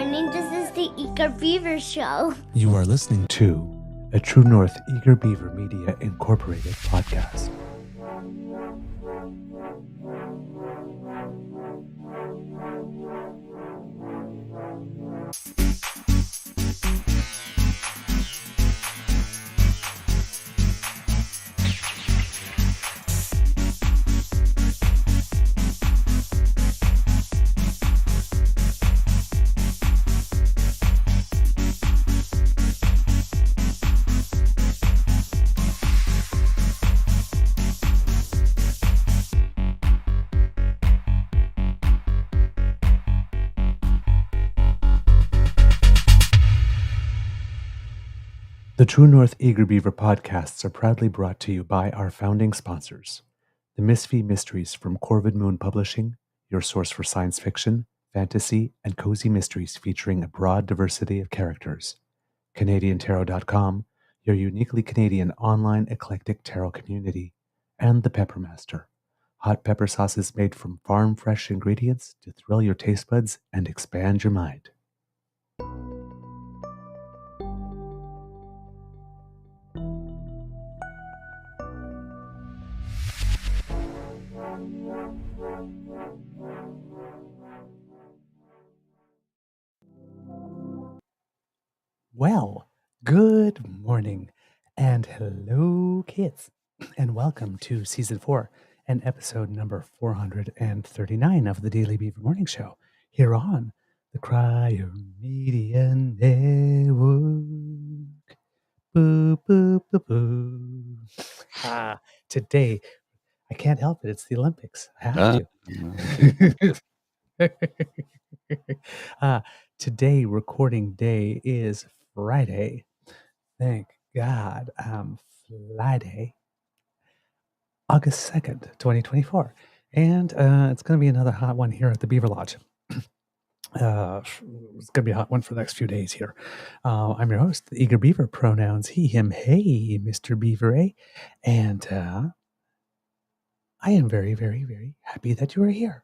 morning. This is the Eager Beaver Show. You are listening to a True North Eager Beaver Media Incorporated podcast. The True North Eager Beaver podcasts are proudly brought to you by our founding sponsors, the Misfit Mysteries from Corvid Moon Publishing, your source for science fiction, fantasy, and cozy mysteries featuring a broad diversity of characters, CanadianTarot.com, your uniquely Canadian online eclectic tarot community, and the Pepper Master, hot pepper sauces made from farm-fresh ingredients to thrill your taste buds and expand your mind. Well, good morning and hello, kids, and welcome to Season 4 and episode number 439 of the Daily Beaver Morning Show here on the Cryo Media Network. Boo, boo, boo, boo. Today, I can't help it. It's the Olympics. I have to. Today, recording day is Friday. Thank God. Friday, August 2nd, 2024. And it's going to be another hot one here at the Beaver Lodge. It's going to be a hot one for the next few days here. I'm your host, the Eager Beaver, pronouns he, him, hey, Mr. Beaver, eh? And I am very, very, very happy that you are here.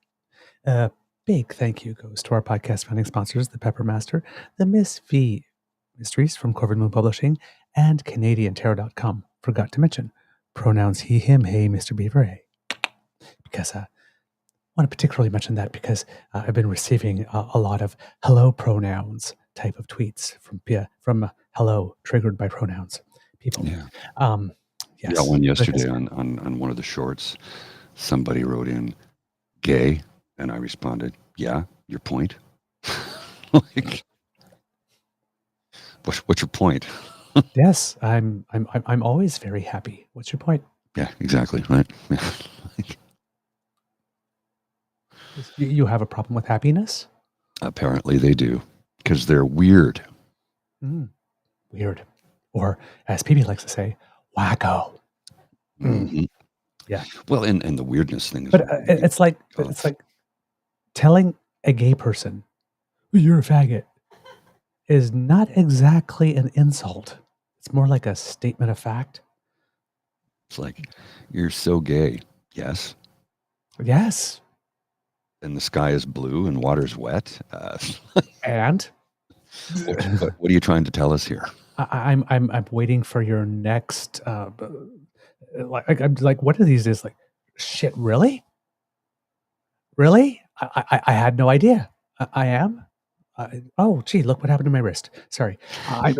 Big thank you goes to our podcast founding sponsors, the Pepper Master, the Misfit Mysteries from Corvid Moon Publishing, and CanadianTarot.com. Forgot to mention pronouns he, him, hey, Mr. Beaver, hey. Because I want to particularly mention that because I've been receiving a lot of hello pronouns type of tweets from hello triggered by pronouns people. Yeah. Yes. Got one yesterday on one of the shorts. Somebody wrote in gay, and I responded, "Yeah, your point." Like, what's your point? Yes, I'm always very happy. What's your point? Yeah, exactly. Right. Yeah. You have a problem with happiness? Apparently they do, because they're weird. Weird, or as PeePee likes to say, wacko. Mm-hmm. Yeah. Well, and the weirdness thing is, but it's like telling a gay person you're a faggot is not exactly an insult. It's more like a statement of fact. It's like, you're so gay. Yes. Yes. And the sky is blue and water's wet. And what are you trying to tell us here? I'm waiting for your next. I'm like, what are these days? Like, shit, really? Really? I had no idea. I am. Oh, gee, look what happened to my wrist. Sorry. I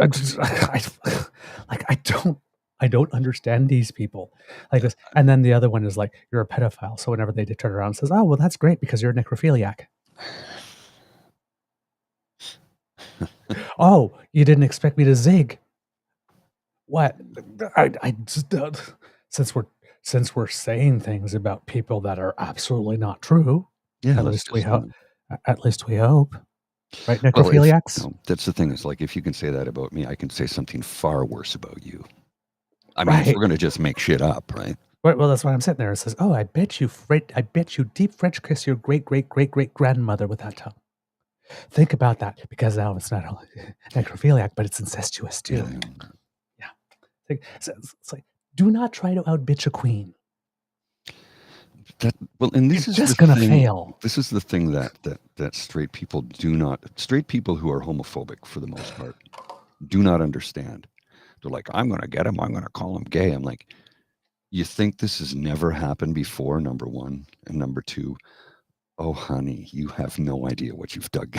don't understand these people like this. And then the other one is like, you're a pedophile. So whenever they turn around and says, oh, well, that's great because you're a necrophiliac. Oh, you didn't expect me to zig. What? I just, since we're saying things about people that are absolutely not true. Yeah, At least we hope. Right, necrophiliacs? Well, that's the thing. Is like, if you can say that about me, I can say something far worse about you. I mean, if we're going to just make shit up, right? Right. Well, that's why I'm sitting there. It says, "Oh, I bet you deep French kiss your great grandmother with that tongue." Think about that, because now it's not only necrophiliac, but it's incestuous too. Yeah. It's like, do not try to outbitch a queen. And this It's is just the gonna thing. fail. This is the thing that straight people do not. Straight people who are homophobic, for the most part, do not understand. They're like, I'm going to get him. I'm going to call him gay. I'm like, you think this has never happened before? Number one, and number two, oh honey, you have no idea what you've dug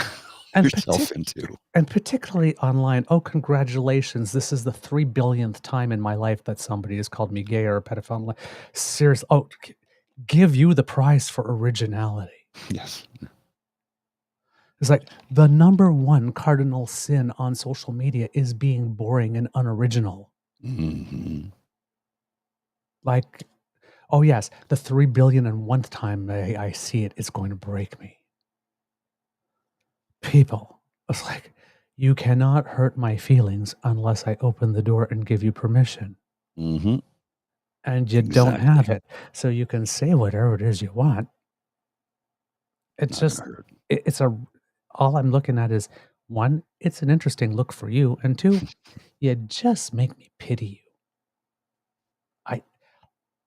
And yourself into. And particularly online, oh, congratulations, this is the 3 billionth time in my life that somebody has called me gay or a pedophile. Seriously, oh, give you the prize for originality. Yes. It's like the number one cardinal sin on social media is being boring and unoriginal. Mm-hmm. Like, oh yes, the 3 billion and 1th time I see it, it's going to break me. People, it's like, you cannot hurt my feelings unless I open the door and give you permission. Mm-hmm. And you don't have it. So you can say whatever it is you want. It's just, all I'm looking at is, one, it's an interesting look for you. And two, you just make me pity you.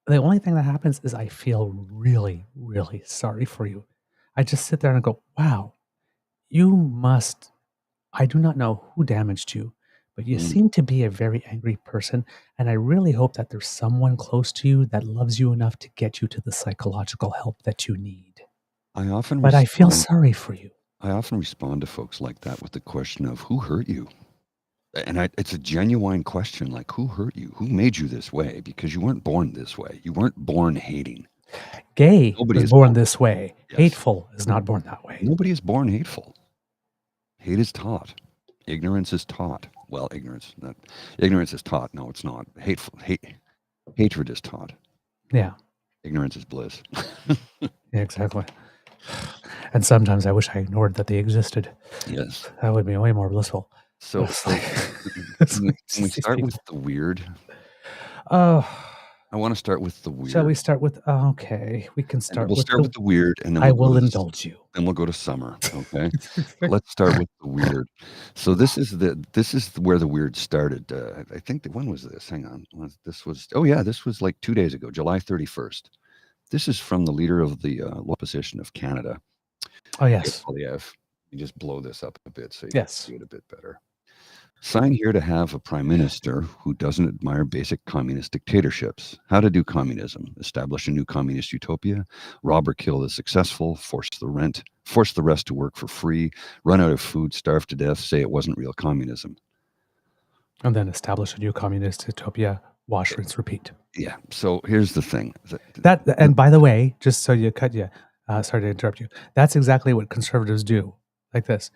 The only thing that happens is I feel really, really sorry for you. I just sit there and go, wow, I do not know who damaged you, but you seem to be a very angry person. And I really hope that there's someone close to you that loves you enough to get you to the psychological help that you need. I feel sorry for you. I often respond to folks like that with the question of who hurt you? And it's a genuine question, like, who hurt you? Who made you this way? Because you weren't born this way. You weren't born hating. Gay was born this way. Yes. Hateful is not born that way. Nobody is born hateful. Hate is taught. Ignorance is taught. Well, ignorance is taught. No, it's not. Hatred is taught. Yeah. Ignorance is bliss. Yeah, exactly. And sometimes I wish I ignored that they existed. Yes. That would be way more blissful. So can we start with the weird? I want to start with the weird. Shall we start with? Okay, we can start. We'll start with the weird, and then I will indulge you. Then we'll go to summer. Okay, let's start with the weird. So this is where the weird started. I think when was this? Hang on, this was like 2 days ago, July 31st. This is from the leader of the opposition of Canada. Oh yes, Pierre Poilievre. You just blow this up a bit so you can see it a bit better. Sign here to have a prime minister who doesn't admire basic communist dictatorships. How to do communism. Establish a new communist utopia. Rob or kill the successful. Force the rest to work for free. Run out of food. Starve to death. Say it wasn't real communism. And then establish a new communist utopia. Wash, rinse, repeat. Yeah. So here's the thing. And by the way, just so you sorry to interrupt you. That's exactly what conservatives do. Like this.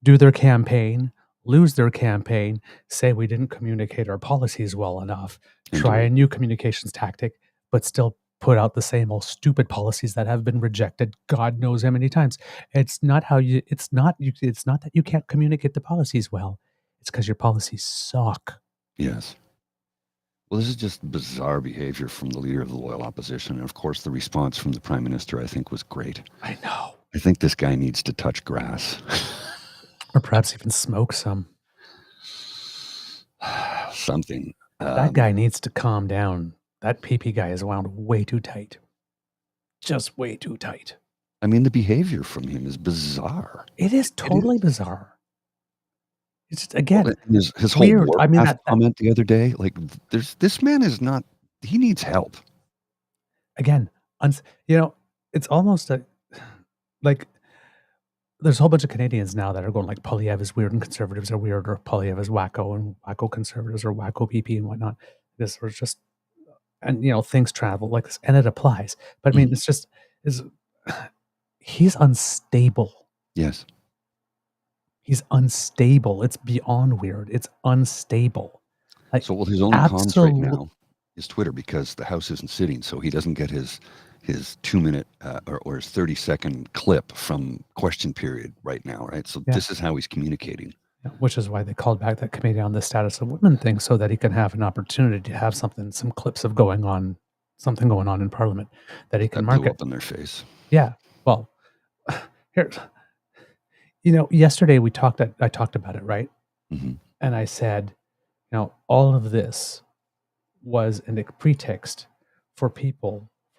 Do their campaign. Lose their campaign, say we didn't communicate our policies well enough, try a new communications tactic, but still put out the same old stupid policies that have been rejected God knows how many times. It's not that you can't communicate the policies well. It's because your policies suck. Yes. Well, this is just bizarre behavior from the leader of the loyal opposition. And of course, the response from the prime minister, I think, was great. I know. I think this guy needs to touch grass. Or perhaps even smoke some. Something. That guy needs to calm down. That PeePee guy is wound way too tight. Just way too tight. I mean, the behavior from him is bizarre. It is totally bizarre. It's just, again, his whole weird. Comment the other day, like, this man is not. He needs help. Again, it's almost like. There's a whole bunch of Canadians now that are going like Poilievre is weird and conservatives are weird, or Poilievre is wacko and wacko conservatives are wacko PeePee and whatnot. This was just, and things travel like this, and it applies. But I mean, he's unstable. Yes, he's unstable. It's beyond weird. It's unstable. His only comms right now is Twitter, because the House isn't sitting, so he doesn't get his 2-minute or his 30-second clip from question period right now, right? So this is how he's communicating. Yeah, which is why they called back that committee on the status of women thing, so that he can have an opportunity to have some clips of something going on in Parliament that he can market up in their face. Yeah. Well, here's, yesterday I talked about it, right? Mm-hmm. And I said, all of this was a pretext for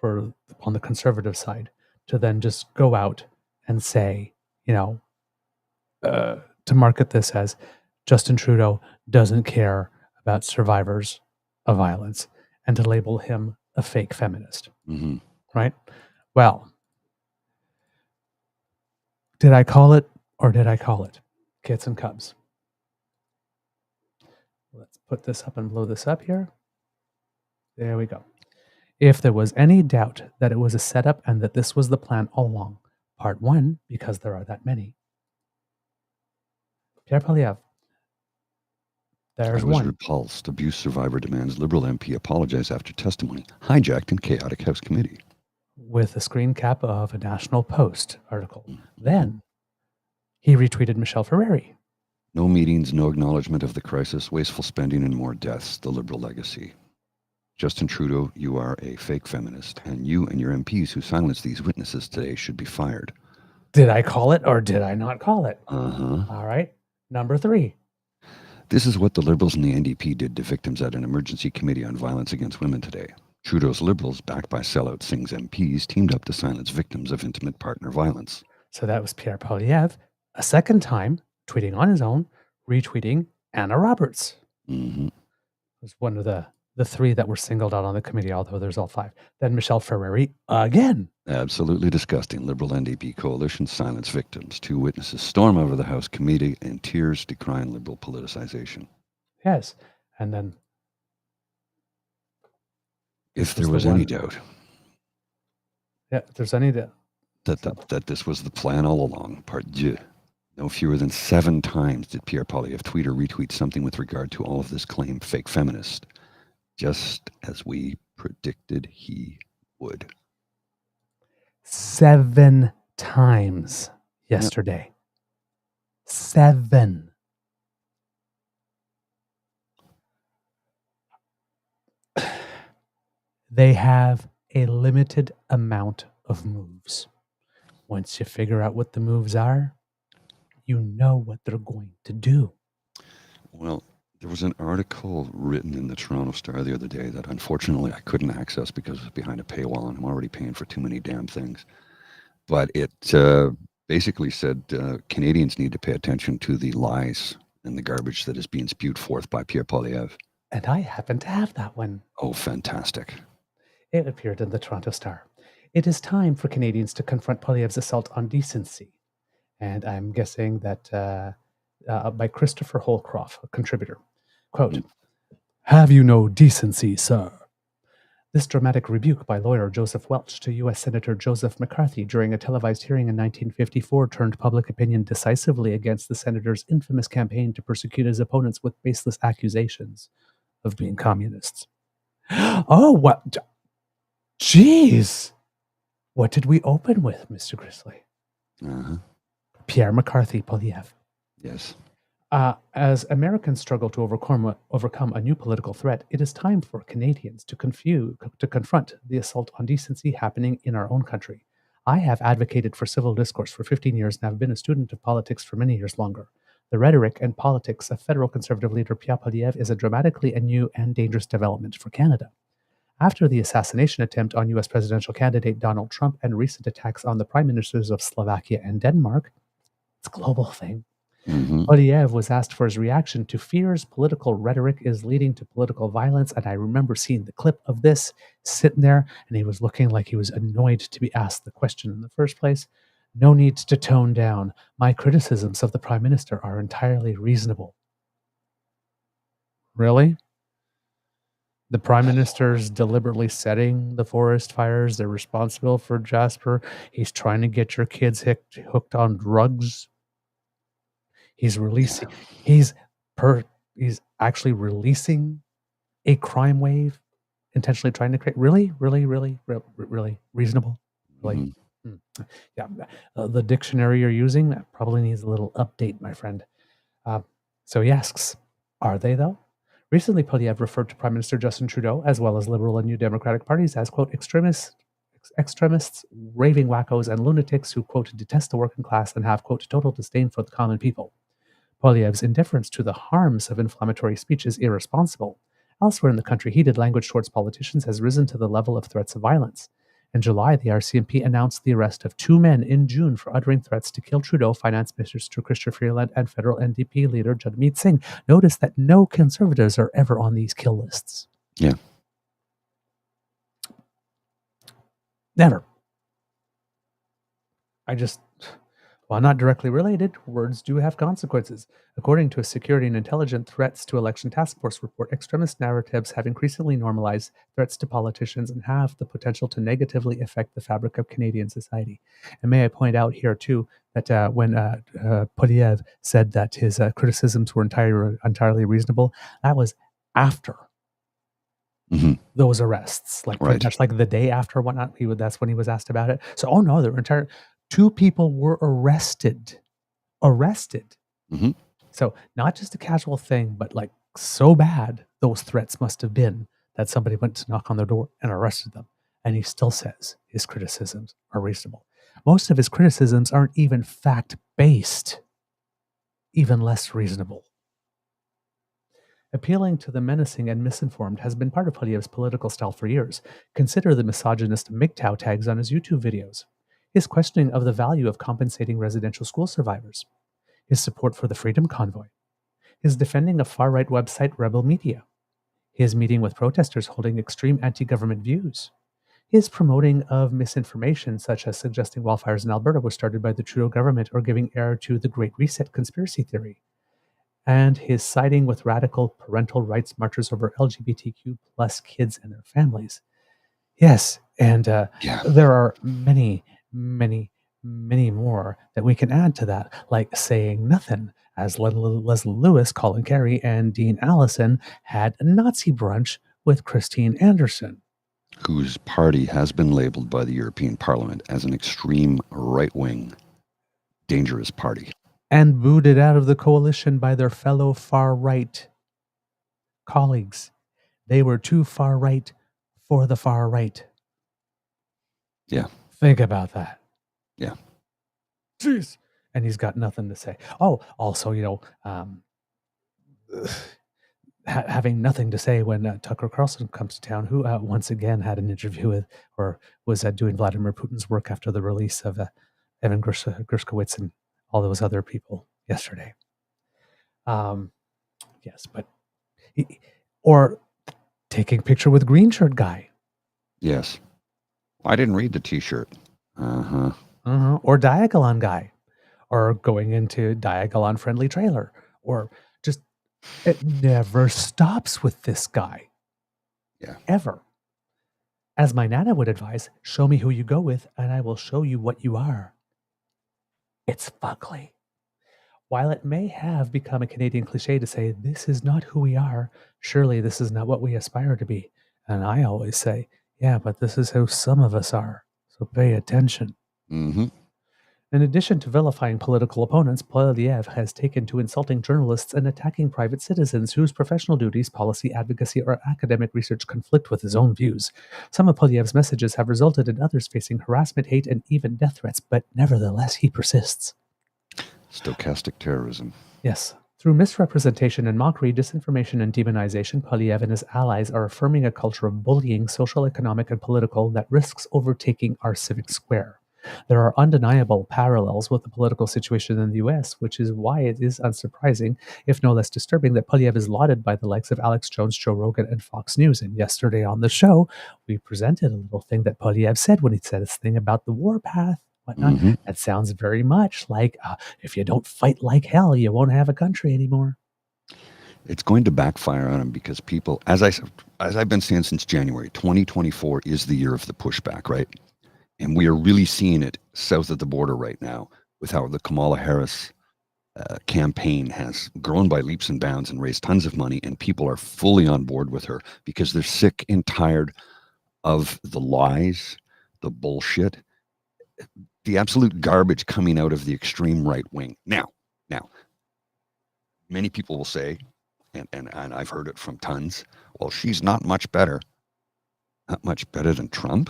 on the conservative side to then just go out and say, to market this as Justin Trudeau doesn't care about survivors of violence and to label him a fake feminist. Mm-hmm. Right? Well, did I call it or did I call it? Kits and Cubs. Let's put this up and blow this up here. There we go. If there was any doubt that it was a setup and that this was the plan all along, part 1, because there are that many. Pierre Poilievre. There's I was one. repulsed. Abuse survivor demands Liberal MP apologize after testimony. Hijacked in chaotic House committee. With a screen cap of a National Post article. Then he retweeted Michelle Ferreri. No meetings, no acknowledgement of the crisis, wasteful spending and more deaths, the Liberal legacy. Justin Trudeau, you are a fake feminist, and you and your MPs who silenced these witnesses today should be fired. Did I call it or did I not call it? Uh-huh. All right. Number 3. This is what the Liberals and the NDP did to victims at an emergency committee on violence against women today. Trudeau's Liberals, backed by sellout Singh's MPs, teamed up to silence victims of intimate partner violence. So that was Pierre Poilievre, a second time, tweeting on his own, retweeting Anna Roberts. Mm-hmm. It was one of the 3 that were singled out on the committee, although there's all 5. Then Michelle Ferreri again. Absolutely disgusting. Liberal NDP coalition silence victims. 2 witnesses storm over the House committee in tears decrying Liberal politicization. Yes. And then... If there was any doubt. Yeah, if there's any doubt. That this was the plan all along, part 2. No fewer than 7 times did Pierre Poilievre tweet or retweet something with regard to all of this claimed fake feminist. Just as we predicted he would. 7 times yesterday. Yep. 7. They have a limited amount of moves. Once you figure out what the moves are, you know what they're going to do. Well, there was an article written in the Toronto Star the other day that unfortunately I couldn't access because it was behind a paywall and I'm already paying for too many damn things. But it basically said Canadians need to pay attention to the lies and the garbage that is being spewed forth by Pierre Poilievre. And I happen to have that one. Oh, fantastic. It appeared in the Toronto Star. It is time for Canadians to confront Poilievre's assault on decency. And I'm guessing that by Christopher Holcroft, a contributor. Quote, "Have you no decency, sir?" This dramatic rebuke by lawyer Joseph Welch to U.S. Senator Joseph McCarthy during a televised hearing in 1954 turned public opinion decisively against the senator's infamous campaign to persecute his opponents with baseless accusations of being communists. Oh, what? Jeez! What did we open with, Mr. Grizzly? Uh-huh. Pierre McCarthy Poilievre. Yes. As Americans struggle to overcome a new political threat, it is time for Canadians to confront the assault on decency happening in our own country. I have advocated for civil discourse for 15 years and have been a student of politics for many years longer. The rhetoric and politics of federal Conservative leader Pierre Poilievre is a dramatically new and dangerous development for Canada. After the assassination attempt on U.S. presidential candidate Donald Trump and recent attacks on the prime ministers of Slovakia and Denmark, it's a global thing. Mm-hmm. Poilievre was asked for his reaction to fears political rhetoric is leading to political violence, and I remember seeing the clip of this sitting there, and he was looking like he was annoyed to be asked the question in the first place. No need to tone down. My criticisms of the Prime Minister are entirely reasonable. Really? The Prime Minister's deliberately setting the forest fires. They're responsible for Jasper. He's trying to get your kids hooked on drugs. He's releasing. He's actually releasing a crime wave, intentionally trying to create. Really reasonable. Really, yeah. The dictionary you're using probably needs a little update, my friend. So he asks, are they though? Recently, Poilievre referred to Prime Minister Justin Trudeau, as well as Liberal and New Democratic parties, as, quote, extremists, raving wackos, and lunatics who, quote, detest the working class and have, quote, total disdain for the common people. Poilievre's indifference to the harms of inflammatory speech is irresponsible. Elsewhere in the country, heated language towards politicians has risen to the level of threats of violence. In July, the RCMP announced the arrest of 2 men in June for uttering threats to kill Trudeau, Finance Minister Chrystia Freeland, and federal NDP leader Jagmeet Singh. Notice that no Conservatives are ever on these kill lists. Yeah. Never. While not directly related, words do have consequences. According to a Security and Intelligence Threats to Election Task Force report, extremist narratives have increasingly normalized threats to politicians and have the potential to negatively affect the fabric of Canadian society. And may I point out here, too, that when Poilievre said that his criticisms were entirely reasonable, that was after those arrests, like pretty much like the day after whatnot. That's when he was asked about it. So, oh no, there were 2 people were arrested. So not just a casual thing, but like so bad those threats must have been that somebody went to knock on their door and arrested them. And he still says his criticisms are reasonable. Most of his criticisms aren't even fact-based, even less reasonable. Appealing to the menacing and misinformed has been part of Poilievre's political style for years. Consider the misogynist MGTOW tags on his YouTube videos, his questioning of the value of compensating residential school survivors, his support for the Freedom Convoy, his defending of far-right website Rebel Media, his meeting with protesters holding extreme anti-government views, his promoting of misinformation such as suggesting wildfires in Alberta were started by the Trudeau government or giving air to the Great Reset conspiracy theory, and his siding with radical parental rights marchers over LGBTQ plus kids and their families. Yes, and there are many, many, many more that we can add to that, like saying nothing, as Leslie Lewis, Colin Carey, and Dean Allison had a Nazi brunch with Christine Anderson, whose party has been labeled by the European Parliament as an extreme right-wing, dangerous party. And booted out of the coalition by their fellow far-right colleagues. They were too far-right for the far-right. Yeah. Think about that. Yeah. Jeez. And he's got nothing to say. Oh, also, having nothing to say when Tucker Carlson comes to town, who once again had an interview with, or was doing Vladimir Putin's work after the release of Evan Gershkovich and all those other people yesterday. Yes, but or taking picture with green shirt guy. Yes. I didn't read the T-shirt. Or Diagolon guy, or going into Diagolon friendly trailer, or just it never stops with this guy. Yeah. Ever. As my Nana would advise, show me who you go with, and I will show you what you are. It's fugly. While it may have become a Canadian cliche to say, this is not who we are, surely this is not what we aspire to be. And I always say, yeah, but this is who some of us are. So pay attention. Mm-hmm. In addition to vilifying political opponents, Poilievre has taken to insulting journalists and attacking private citizens whose professional duties, policy advocacy, or academic research conflict with his own views. Some of Poilievre's messages have resulted in others facing harassment, hate, and even death threats, but nevertheless he persists. Stochastic terrorism. Yes. Through misrepresentation and mockery, disinformation, and demonization, Poilievre and his allies are affirming a culture of bullying, social, economic, and political that risks overtaking our civic square. There are undeniable parallels with the political situation in the U.S., which is why it is unsurprising, if no less disturbing, that Poilievre is lauded by the likes of Alex Jones, Joe Rogan, and Fox News. And yesterday on the show, we presented a little thing that Poilievre said when he said his thing about the warpath, whatnot. Mm-hmm. That sounds very much like, if you don't fight like hell, you won't have a country anymore. It's going to backfire on him because people, as I've been saying since January, 2024 is the year of the pushback, right? And we are really seeing it south of the border right now with how the Kamala Harris campaign has grown by leaps and bounds and raised tons of money, and people are fully on board with her because they're sick and tired of the lies, the bullshit, the absolute garbage coming out of the extreme right wing. Now, many people will say, and I've heard it from tons, well, she's not much better. Not much better than Trump?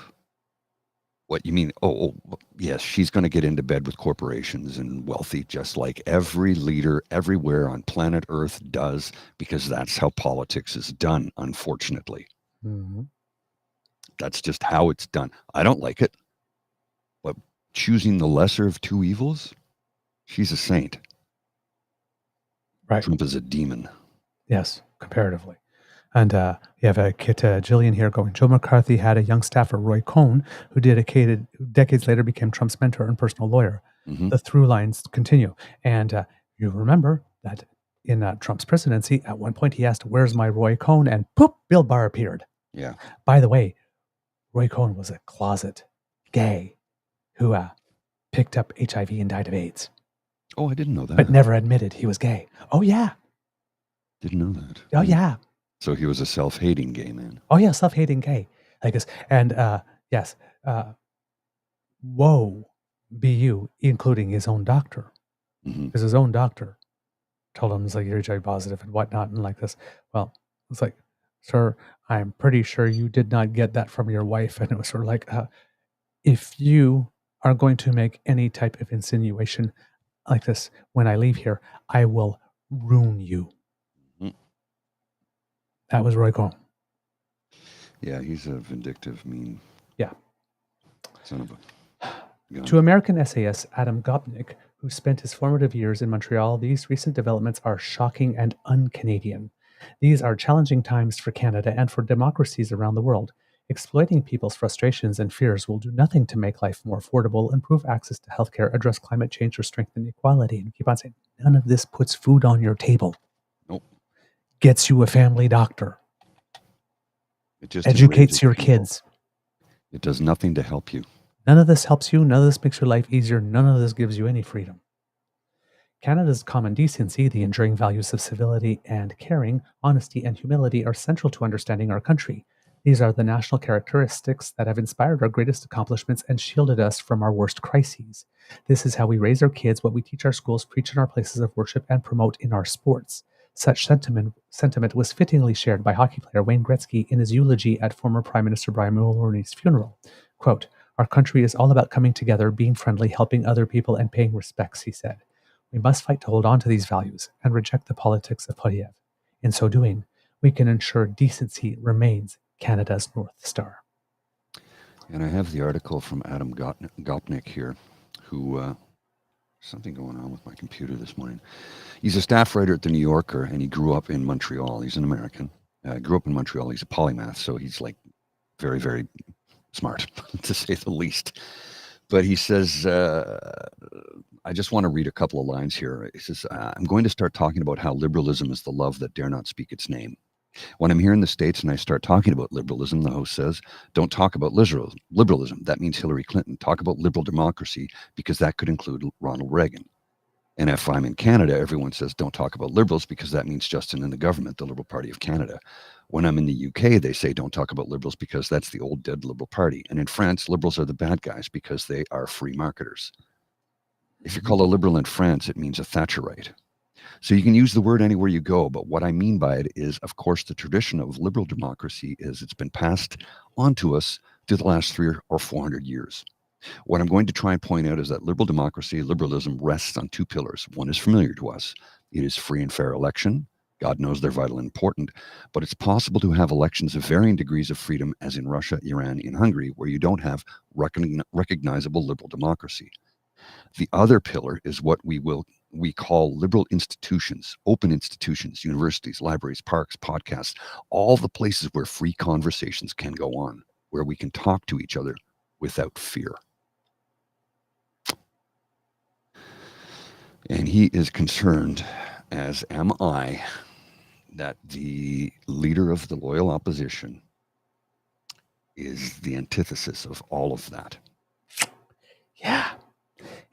What you mean? Oh, yes, she's going to get into bed with corporations and wealthy, just like every leader everywhere on planet Earth does, because that's how politics is done, unfortunately. Mm-hmm. That's just how it's done. I don't like it. But choosing the lesser of two evils, she's a saint. Right. Trump is a demon. Yes, comparatively. And you have a Kit Jillian here going, Joe McCarthy had a young staffer, Roy Cohn, who decades later became Trump's mentor and personal lawyer. Mm-hmm. The through lines continue. And you remember that in Trump's presidency, at one point he asked, where's my Roy Cohn? And poop, Bill Barr appeared. Yeah. By the way, Roy Cohn was a closet gay who picked up HIV and died of AIDS. Oh, I didn't know that. But never admitted he was gay. Oh, yeah. Didn't know that. Oh, yeah. So he was a self-hating gay man. Oh, yeah, self-hating gay. Like this. And yes, woe be you, including his own doctor. Because his own doctor told him, it's like, you're HIV positive and whatnot, and like this. Well, it's like, sir, I'm pretty sure you did not get that from your wife. And it was sort of like, if you are going to make any type of insinuation like this when I leave here, I will ruin you. Mm-hmm. That was Roy Cohn. Yeah, he's a vindictive, mean. Yeah. Son of a gun. To American essayist Adam Gopnik, who spent his formative years in Montreal, these recent developments are shocking and un-Canadian. These are challenging times for Canada and for democracies around the world. Exploiting people's frustrations and fears will do nothing to make life more affordable, improve access to healthcare, address climate change, or strengthen equality. And keep on saying, none of this puts food on your table. Nope. Gets you a family doctor. It just educates your kids. It does nothing to help you. None of this helps you. None of this makes your life easier. None of this gives you any freedom. Canada's common decency, the enduring values of civility and caring, honesty and humility are central to understanding our country. These are the national characteristics that have inspired our greatest accomplishments and shielded us from our worst crises. This is how we raise our kids, what we teach our schools, preach in our places of worship, and promote in our sports. Such sentiment was fittingly shared by hockey player Wayne Gretzky in his eulogy at former Prime Minister Brian Mulroney's funeral. Quote, our country is all about coming together, being friendly, helping other people, and paying respects, he said. We must fight to hold on to these values and reject the politics of Poilievre. In so doing, we can ensure decency remains Canada's North Star. And I have the article from Adam Gopnik here, who, something going on with my computer this morning. He's a staff writer at The New Yorker, and he grew up in Montreal. He's an American. Grew up in Montreal. He's a polymath, so he's like very, very smart, to say the least. But he says, I just want to read a couple of lines here. He says, I'm going to start talking about how liberalism is the love that dare not speak its name. When I'm here in the States and I start talking about liberalism, the host says, don't talk about liberalism. That means Hillary Clinton. Talk about liberal democracy, because that could include Ronald Reagan. And if I'm in Canada, everyone says, don't talk about liberals, because that means Justin and the government, the Liberal Party of Canada. When I'm in the UK, they say, don't talk about liberals, because that's the old dead Liberal Party. And in France, liberals are the bad guys because they are free marketers. If you're called a liberal in France, it means a Thatcherite. So you can use the word anywhere you go, but what I mean by it is, of course, the tradition of liberal democracy is it's been passed on to us through the last 300 or 400 years. What I'm going to try and point out is that liberal democracy, liberalism, rests on two pillars. One is familiar to us. It is free and fair election. God knows they're vital and important, but it's possible to have elections of varying degrees of freedom, as in Russia, Iran, and Hungary, where you don't have recognizable liberal democracy. The other pillar is what we call liberal institutions, open institutions, universities, libraries, parks, podcasts, all the places where free conversations can go on, where we can talk to each other without fear. And he is concerned, as am I, that the leader of the loyal opposition is the antithesis of all of that. Yeah.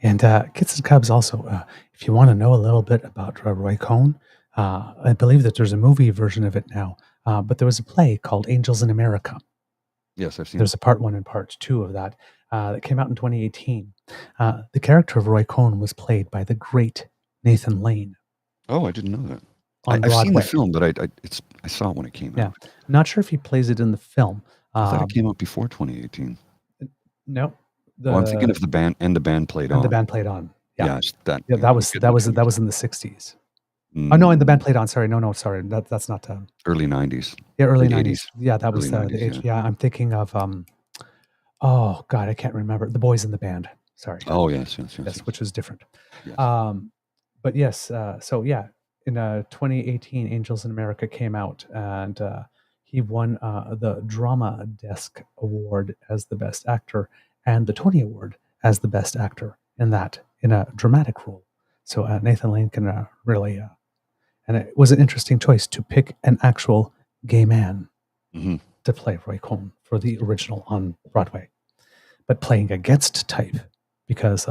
And Kits and Cubs also, if you want to know a little bit about Roy Cohn, I believe that there's a movie version of it now, but there was a play called Angels in America. Yes, I've seen There's a part 1 and part 2 of that that came out in 2018. The character of Roy Cohn was played by the great Nathan Lane. Oh, I didn't know that. I've seen the film, but I saw it when it came out. Yeah, not sure if he plays it in the film. I thought it came out before 2018. No. I'm thinking of the band, and the band played on. And the band played on. Yeah, that was in the 60s. Oh no, and the band played on. Sorry, sorry. That's not early 90s. Yeah, early late 90s. 80s. Yeah, that was Early the 90s, age. Yeah, I'm thinking of oh God, I can't remember. The Boys in the Band. Sorry. Oh yes, which was different. Yes. But yes, so yeah, in 2018, Angels in America came out, and he won the Drama Desk Award as the Best Actor and the Tony Award as the Best Actor in a dramatic role. So Nathan Lane can really, and it was an interesting choice to pick an actual gay man to play Roy Cohn for the original on Broadway, but playing against type because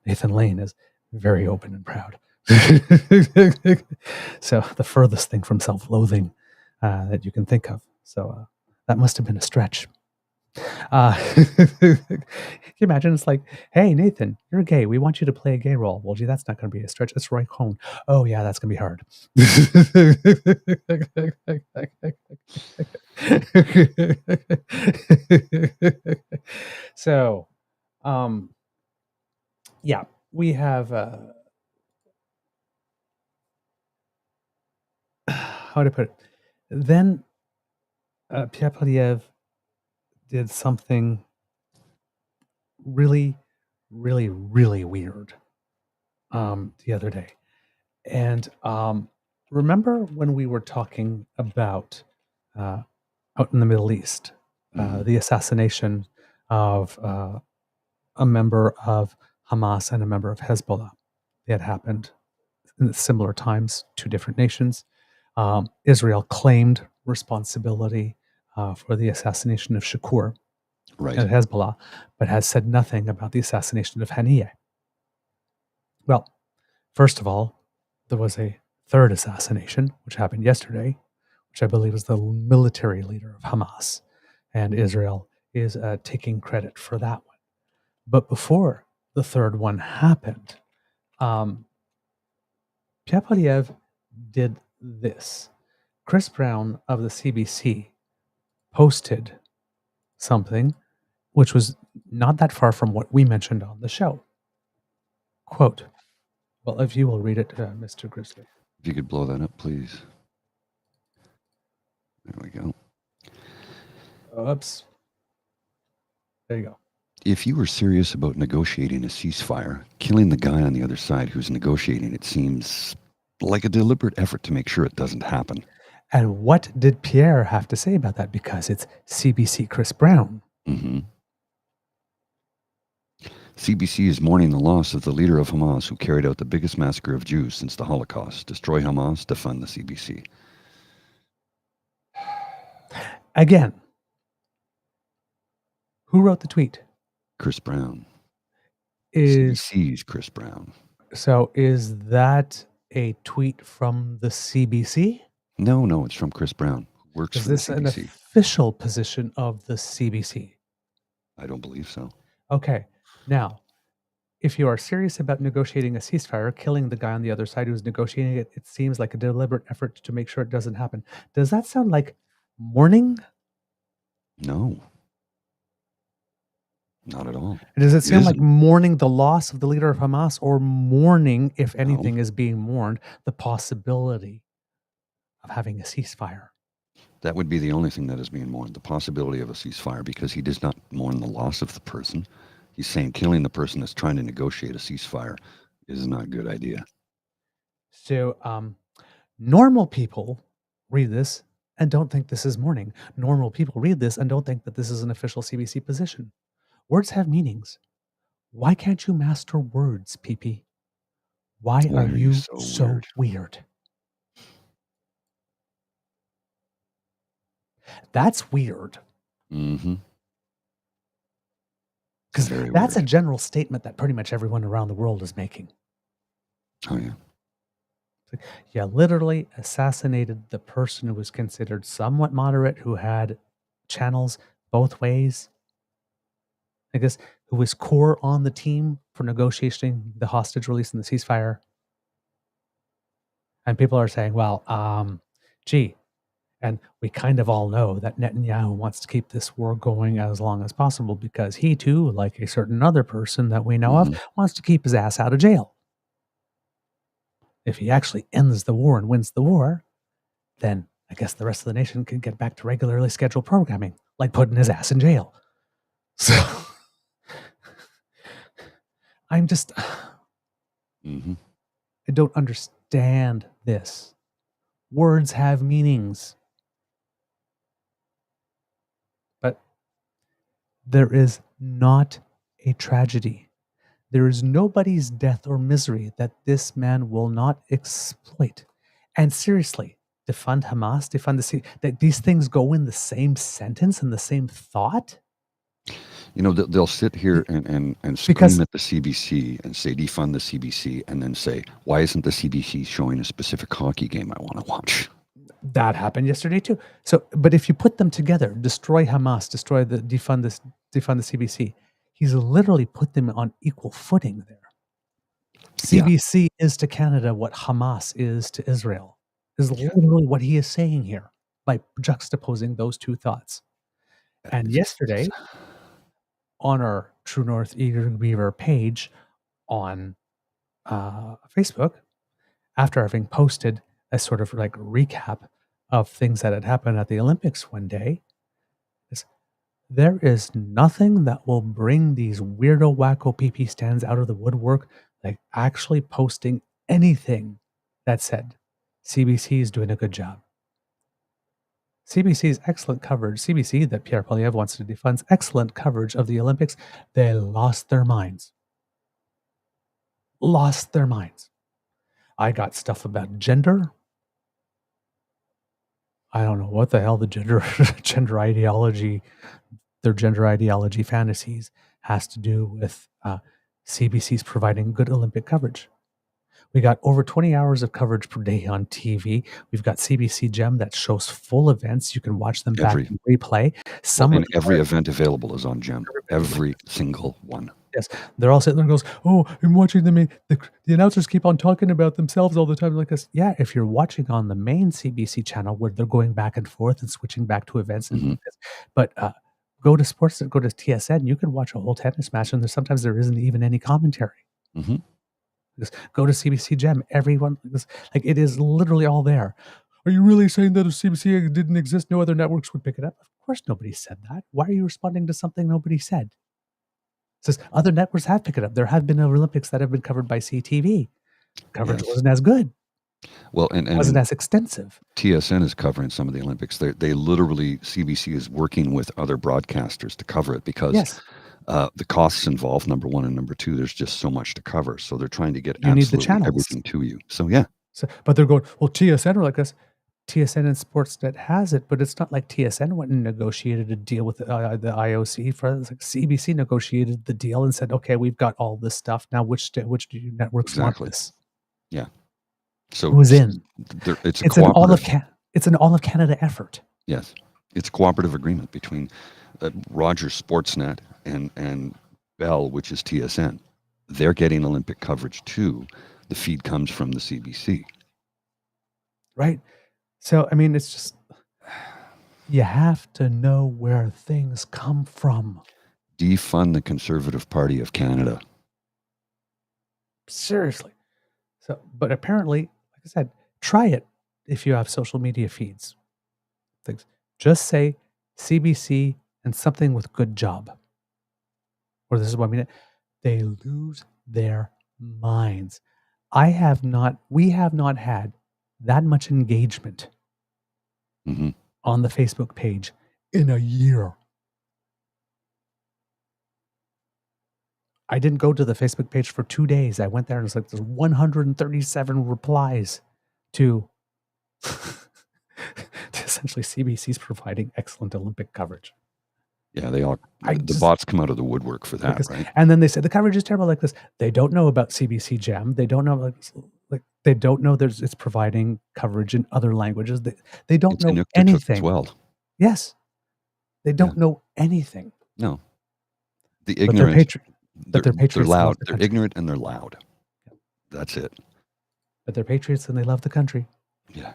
Nathan Lane is very open and proud. So the furthest thing from self-loathing that you can think of. So that must have been a stretch. Can you imagine? It's like, hey, Nathan, you're gay. We want you to play a gay role. Well, gee, that's not going to be a stretch. It's Roy Cohn. Oh, yeah, that's going to be hard. So, yeah, we have, how to put it? Then Pierre Poilievre did something really, really, really weird the other day. And remember when we were talking about out in the Middle East, the assassination of a member of Hamas and a member of Hezbollah? They had happened in similar times, two different nations. Israel claimed responsibility for the assassination of Shakur at Hezbollah, but has said nothing about the assassination of Haniyeh. Well, first of all, there was a third assassination, which happened yesterday, which I believe was the military leader of Hamas, and Israel is taking credit for that one. But before the third one happened, Pierre Poilievre did this. Chris Brown of the CBC posted something which was not that far from what we mentioned on the show. Quote, well, if you will read it, Mr. Grizzly. If you could blow that up, please. There we go. Oops. There you go. If you were serious about negotiating a ceasefire, killing the guy on the other side who's negotiating, it seems like a deliberate effort to make sure it doesn't happen. And what did Pierre have to say about that? Because it's CBC Chris Brown. CBC is mourning the loss of the leader of Hamas who carried out the biggest massacre of Jews since the Holocaust. Destroy Hamas, defund the CBC. Again, who wrote the tweet? Chris Brown. CBC's Chris Brown. So is that a tweet from the CBC? No, it's from Chris Brown. Works for the CBC. Is this an official position of the CBC? I don't believe so. Okay. Now, if you are serious about negotiating a ceasefire, killing the guy on the other side who's negotiating it, it seems like a deliberate effort to make sure it doesn't happen. Does that sound like mourning? No. Not at all. Does it sound like mourning the loss of the leader of Hamas, or mourning, if anything is being mourned, the possibility of having a ceasefire? That would be the only thing that is being mourned, the possibility of a ceasefire, because he does not mourn the loss of the person. He's saying killing the person that's trying to negotiate a ceasefire is not a good idea. So normal people read this and don't think this is mourning. Normal people read this and don't think that this is an official CBC position. Words have meanings. Why can't you master words, PeePee? Why are you so weird? That's weird. Because that's a general statement that pretty much everyone around the world is making. Oh, yeah. You literally assassinated the person who was considered somewhat moderate, who had channels both ways. I guess, who was core on the team for negotiating the hostage release and the ceasefire. And people are saying, well, and we kind of all know that Netanyahu wants to keep this war going as long as possible because he too, like a certain other person that we know of, wants to keep his ass out of jail. if he actually ends the war and wins the war, then I guess the rest of the nation can get back to regularly scheduled programming, like putting his ass in jail. So I'm just, Mm-hmm. I don't understand this. Words have meanings. But there is not a tragedy. There is nobody's death or misery that this man will not exploit. And seriously, defund Hamas, defund that these things go in the same sentence and the same thought? You know, they'll sit here and scream at the CBC and say, defund the CBC, and then say, why isn't the CBC showing a specific hockey game I want to watch? That happened yesterday too. So, but if you put them together, destroy Hamas, defund the CBC, he's literally put them on equal footing there. CBC is to Canada what Hamas is to Israel, is literally what he is saying here by juxtaposing those two thoughts. And yesterday, on our True North Eager Beaver page on Facebook, after having posted a sort of like recap of things that had happened at the Olympics one day, there is nothing that will bring these weirdo wacko PeePee stands out of the woodwork like actually posting anything that said CBC is doing a good job. CBC's excellent coverage, CBC that Pierre Poilievre wants to defund, excellent coverage of the Olympics, they lost their minds. Lost their minds. I got stuff about gender. I don't know what the hell the gender ideology, their gender ideology fantasies has to do with CBC's providing good Olympic coverage. We got over 20 hours of coverage per day on TV. We've got CBC Gem that shows full events. You can watch them back in replay. Every event available is on Gem. Every single one. Yes. They're all sitting there and goes, oh, I'm watching the announcers keep on talking about themselves all the time like this. Yeah, if you're watching on the main CBC channel where they're going back and forth and switching back to events. And but go to sports, go to TSN, you can watch a whole tennis match and sometimes there isn't even any commentary. Mm-hmm. Just go to CBC Gem. Everyone, like it is literally all there. Are you really saying that if CBC didn't exist, no other networks would pick it up? Of course, nobody said that. Why are you responding to something nobody said? It says other networks have picked it up. There have been Olympics that have been covered by CTV. Coverage wasn't as good. Well, and wasn't as extensive. TSN is covering some of the Olympics. They literally, CBC is working with other broadcasters to cover it because the costs involved, number one, and number two, there's just so much to cover. So they're trying to get absolutely everything to you. So, yeah. But they're going, well, TSN are like us. TSN and Sportsnet has it, but it's not like TSN went and negotiated a deal with the IOC. Like CBC negotiated the deal and said, okay, we've got all this stuff. Now, which do you networks want this? Yeah. So who's in? It's an all of Canada effort. Yes. It's a cooperative agreement between Rogers Sportsnet and Bell, which is TSN. They're getting Olympic coverage too. The feed comes from the CBC. Right. So, I mean, it's just, you have to know where things come from. Defund the Conservative Party of Canada. Seriously. So, but apparently, like I said, try it if you have social media feeds. Things. Just say CBC and something with good job. Or this is what I mean. They lose their minds. We have not had that much engagement on the Facebook page in a year. I didn't go to the Facebook page for 2 days. I went there and it's like there's 137 replies to essentially CBC's providing excellent Olympic coverage. Yeah, the bots come out of the woodwork for that, right? And then they said the coverage is terrible like this. They don't know about CBC Gem. They don't know they don't know it's providing coverage in other languages. They don't know anything. Well. Yes. They don't know anything. No. The ignorant. But they're patriots. They're loud. They're ignorant and they're loud. Yep. That's it. But they're patriots and they love the country. Yeah.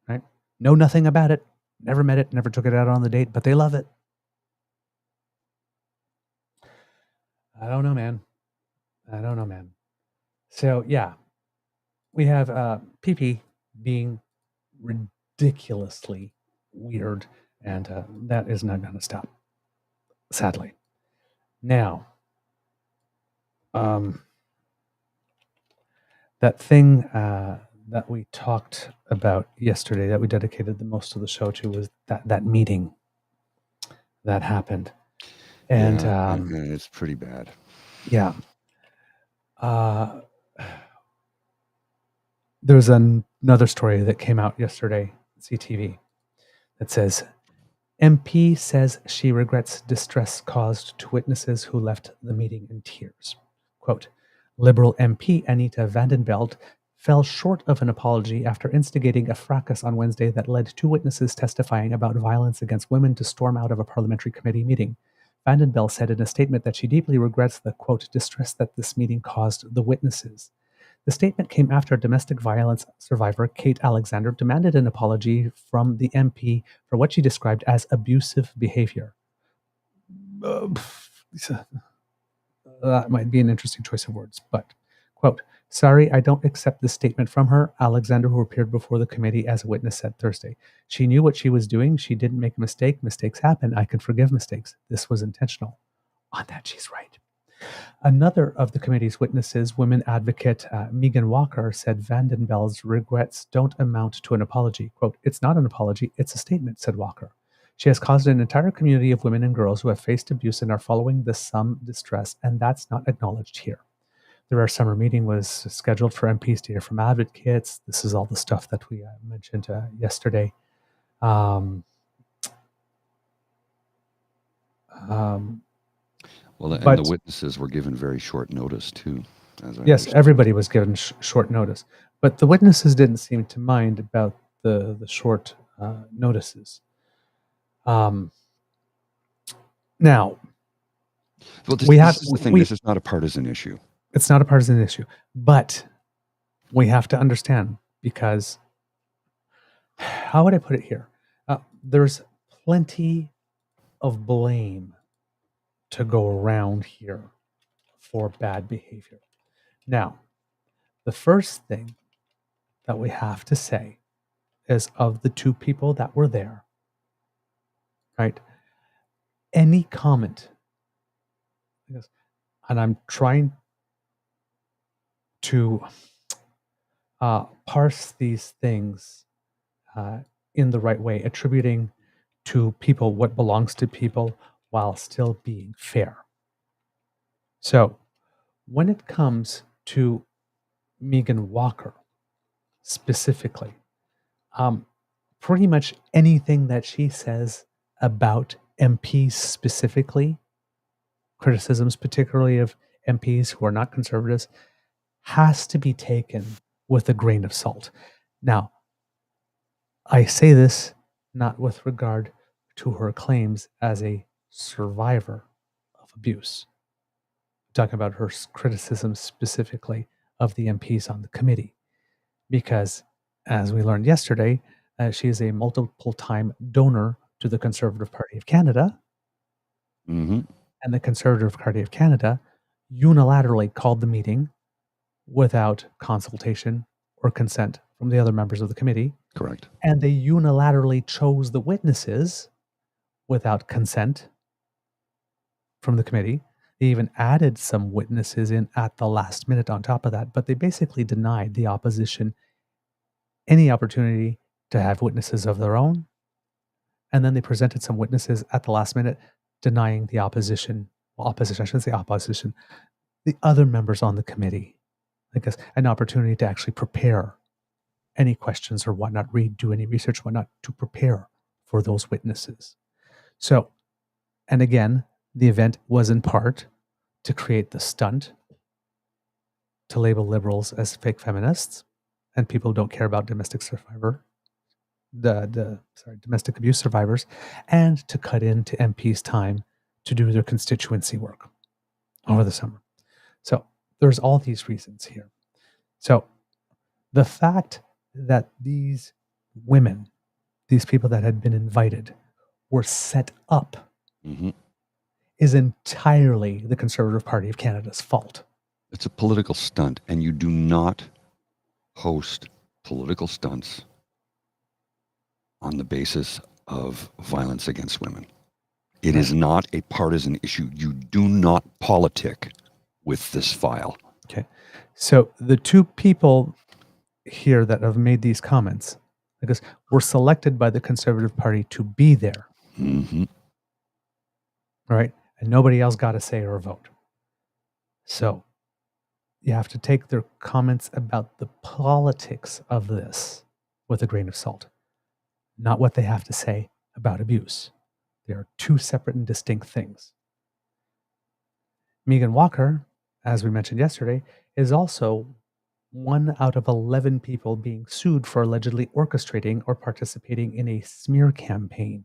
Right? Know nothing about it. Never met it. Never took it out on the date. But they love it. I don't know, man. So, yeah. we have PeePee being ridiculously weird, and that is not going to stop, sadly. Now, that thing that we talked about yesterday, that we dedicated the most of the show to, was that meeting that happened. And it's pretty bad. Yeah. There's another story that came out yesterday, CTV, that says, MP says she regrets distress caused to witnesses who left the meeting in tears. Quote, Liberal MP Anita Vandenbelt fell short of an apology after instigating a fracas on Wednesday that led two witnesses testifying about violence against women to storm out of a parliamentary committee meeting. Vandenbelt said in a statement that she deeply regrets the, quote, distress that this meeting caused the witnesses. The statement came after domestic violence survivor Kate Alexander demanded an apology from the MP for what she described as abusive behavior. That might be an interesting choice of words, but, quote, sorry, I don't accept this statement from her, Alexander, who appeared before the committee as a witness, said Thursday. She knew what she was doing. She didn't make a mistake. Mistakes happen. I can forgive mistakes. This was intentional. On that, she's right. Another of the committee's witnesses, women advocate Megan Walker, said Vandenbelt's regrets don't amount to an apology. Quote, it's not an apology, it's a statement, said Walker. She has caused an entire community of women and girls who have faced abuse and are following some distress, and that's not acknowledged here. Their summer meeting was scheduled for MPs to hear from advocates. This is all the stuff that we mentioned yesterday. Well, and the witnesses were given very short notice, too. Yes, everybody was given short notice. But the witnesses didn't seem to mind about the short notices. Now, well, this is the thing. This is not a partisan issue. It's not a partisan issue. But we have to understand, because, how would I put it here? There's plenty of blame to go around here for bad behavior. Now, the first thing that we have to say is, of the two people that were there, right? Any comment, and I'm trying to parse these things in the right way, attributing to people what belongs to people while still being fair. So, when it comes to Megan Walker specifically, pretty much anything that she says about MPs specifically, criticisms particularly of MPs who are not conservatives, has to be taken with a grain of salt. Now, I say this not with regard to her claims as a survivor of abuse. I'm talking about her criticisms specifically of the MPs on the committee, because, as we learned yesterday, she is a multiple-time donor to the Conservative Party of Canada. Mm-hmm. And the Conservative Party of Canada unilaterally called the meeting without consultation or consent from the other members of the committee. Correct. And they unilaterally chose the witnesses without consent from the committee. They even added some witnesses in at the last minute on top of that, but they basically denied the opposition any opportunity to have witnesses of their own. And then they presented some witnesses at the last minute, denying the opposition, the other members on the committee, I guess, an opportunity to actually prepare any questions or whatnot, do any research, whatnot, to prepare for those witnesses. So, and again, the event was in part to create the stunt, to label liberals as fake feminists and people who don't care about domestic abuse survivors, and to cut into MPs' time to do their constituency work over the summer. So there's all these reasons here. So the fact that these women, these people that had been invited, were set up is entirely the Conservative Party of Canada's fault. It's a political stunt, and you do not host political stunts on the basis of violence against women. It is not a partisan issue. You do not politic with this file. Okay. So the two people here that have made these comments, because were selected by the Conservative Party to be there. Mm-hmm. Right? And nobody else got a say or a vote. So you have to take their comments about the politics of this with a grain of salt, not what they have to say about abuse. They are two separate and distinct things. Megan Walker, as we mentioned yesterday, is also one out of 11 people being sued for allegedly orchestrating or participating in a smear campaign.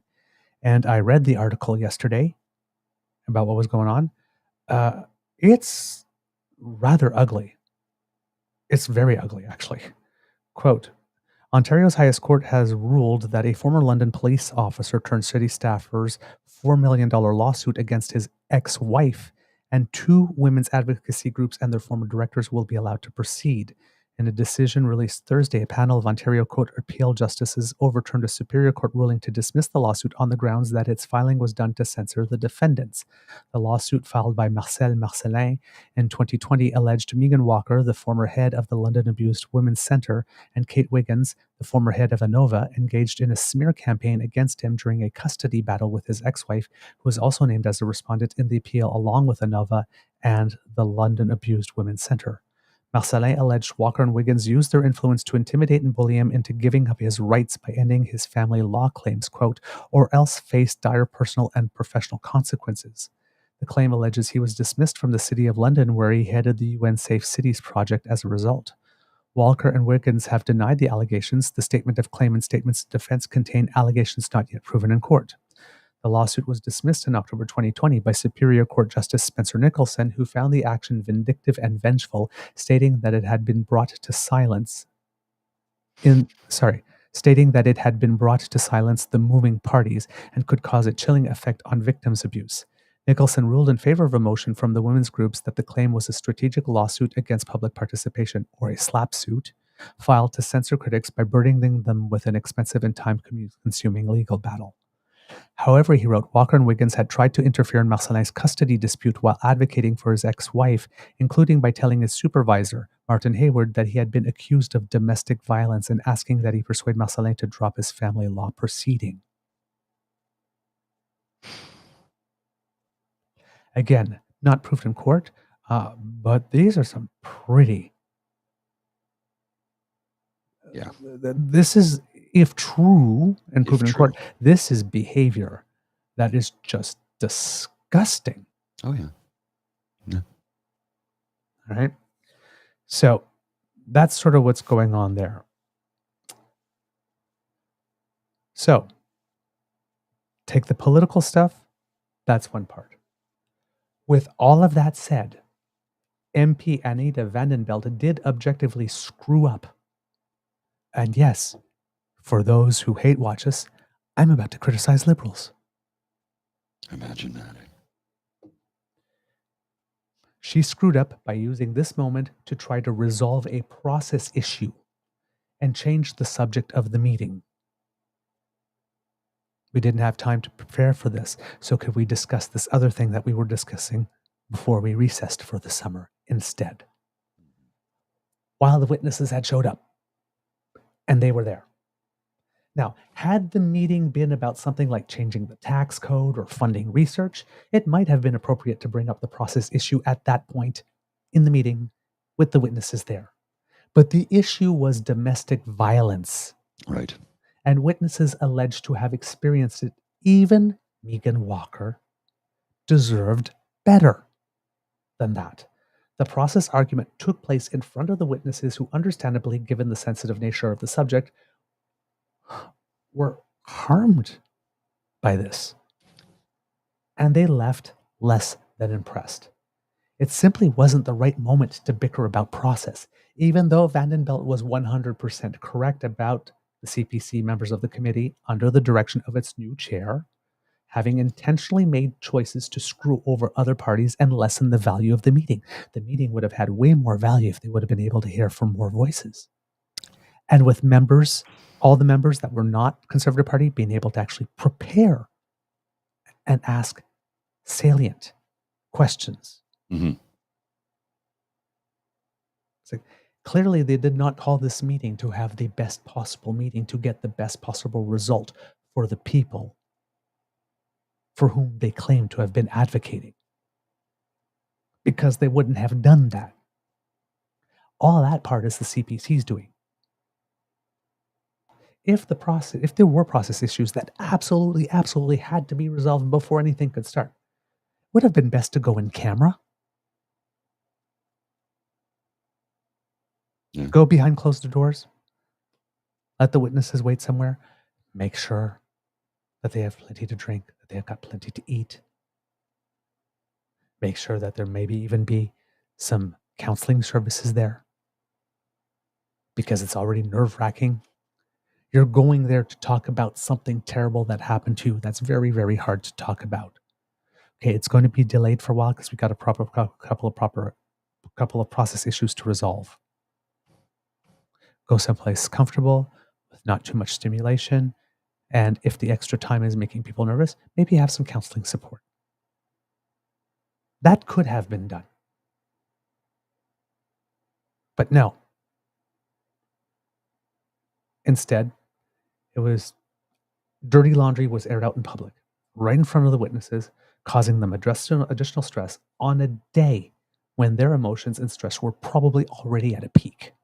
And I read the article yesterday about what was going on. It's rather ugly. It's very ugly, actually. Quote, Ontario's highest court has ruled that a former London police officer turned city staffer's $4 million lawsuit against his ex-wife and two women's advocacy groups and their former directors will be allowed to proceed. In a decision released Thursday, a panel of Ontario Court Appeal justices overturned a Superior Court ruling to dismiss the lawsuit on the grounds that its filing was done to censor the defendants. The lawsuit filed by Marcel Marcelin in 2020 alleged Megan Walker, the former head of the London Abused Women's Centre, and Kate Wiggins, the former head of ANOVA, engaged in a smear campaign against him during a custody battle with his ex-wife, who was also named as a respondent in the appeal along with ANOVA and the London Abused Women's Centre. Marcelin alleged Walker and Wiggins used their influence to intimidate and bully him into giving up his rights by ending his family law claims, quote, or else face dire personal and professional consequences. The claim alleges he was dismissed from the City of London, where he headed the UN Safe Cities project as a result. Walker and Wiggins have denied the allegations. The statement of claim and statements of defense contain allegations not yet proven in court. The lawsuit was dismissed in October 2020 by Superior Court Justice Spencer Nicholson, who found the action vindictive and vengeful, stating that it had been brought to silence the moving parties and could cause a chilling effect on victims' abuse. Nicholson ruled in favor of a motion from the women's groups that the claim was a strategic lawsuit against public participation, or a slap suit, filed to censor critics by burdening them with an expensive and time-consuming legal battle. However, he wrote, Walker and Wiggins had tried to interfere in Marcelin's custody dispute while advocating for his ex-wife, including by telling his supervisor, Martin Hayward, that he had been accused of domestic violence and asking that he persuade Marcelin to drop his family law proceeding. Again, not proved in court, but these are some pretty... Yeah. This is, if true and proven in court, this is behavior that is just disgusting. Oh, yeah. Yeah. All right. So that's sort of what's going on there. So take the political stuff. That's one part. With all of that said, MP Anita Vandenbelt did objectively screw up. And yes, for those who hate watch us, I'm about to criticize liberals. Imagine that. She screwed up by using this moment to try to resolve a process issue and change the subject of the meeting. We didn't have time to prepare for this, so could we discuss this other thing that we were discussing before we recessed for the summer instead? While the witnesses had showed up, and they were there. Now, had the meeting been about something like changing the tax code or funding research, it might have been appropriate to bring up the process issue at that point in the meeting with the witnesses there. But the issue was domestic violence. Right. And witnesses alleged to have experienced it. Even Megan Walker deserved better than that. The process argument took place in front of the witnesses who, understandably, given the sensitive nature of the subject, were harmed by this. And they left less than impressed. It simply wasn't the right moment to bicker about process, even though Vandenbelt was 100% correct about the CPC members of the committee, under the direction of its new chair, having intentionally made choices to screw over other parties and lessen the value of the meeting. The meeting would have had way more value if they would have been able to hear from more voices. And with all the members that were not Conservative Party being able to actually prepare and ask salient questions. Mm-hmm. It's like, clearly they did not call this meeting to have the best possible meeting, to get the best possible result for the people for whom they claim to have been advocating. Because they wouldn't have done that. All that part is the CBC is doing. If there were process issues that absolutely had to be resolved before anything could start, would have been best to go in camera. Yeah. Go behind closed doors. Let the witnesses wait somewhere. Make sure that they have plenty to drink, that they have got plenty to eat. Make sure that there maybe even be some counseling services there. Because it's already nerve-wracking. You're going there to talk about something terrible that happened to you. That's very, very hard to talk about. Okay, it's going to be delayed for a while because we got a couple of process issues to resolve. Go someplace comfortable with not too much stimulation, and if the extra time is making people nervous, maybe have some counseling support. That could have been done. But no. Instead, it was dirty laundry was aired out in public, right in front of the witnesses, causing them additional stress on a day when their emotions and stress were probably already at a peak.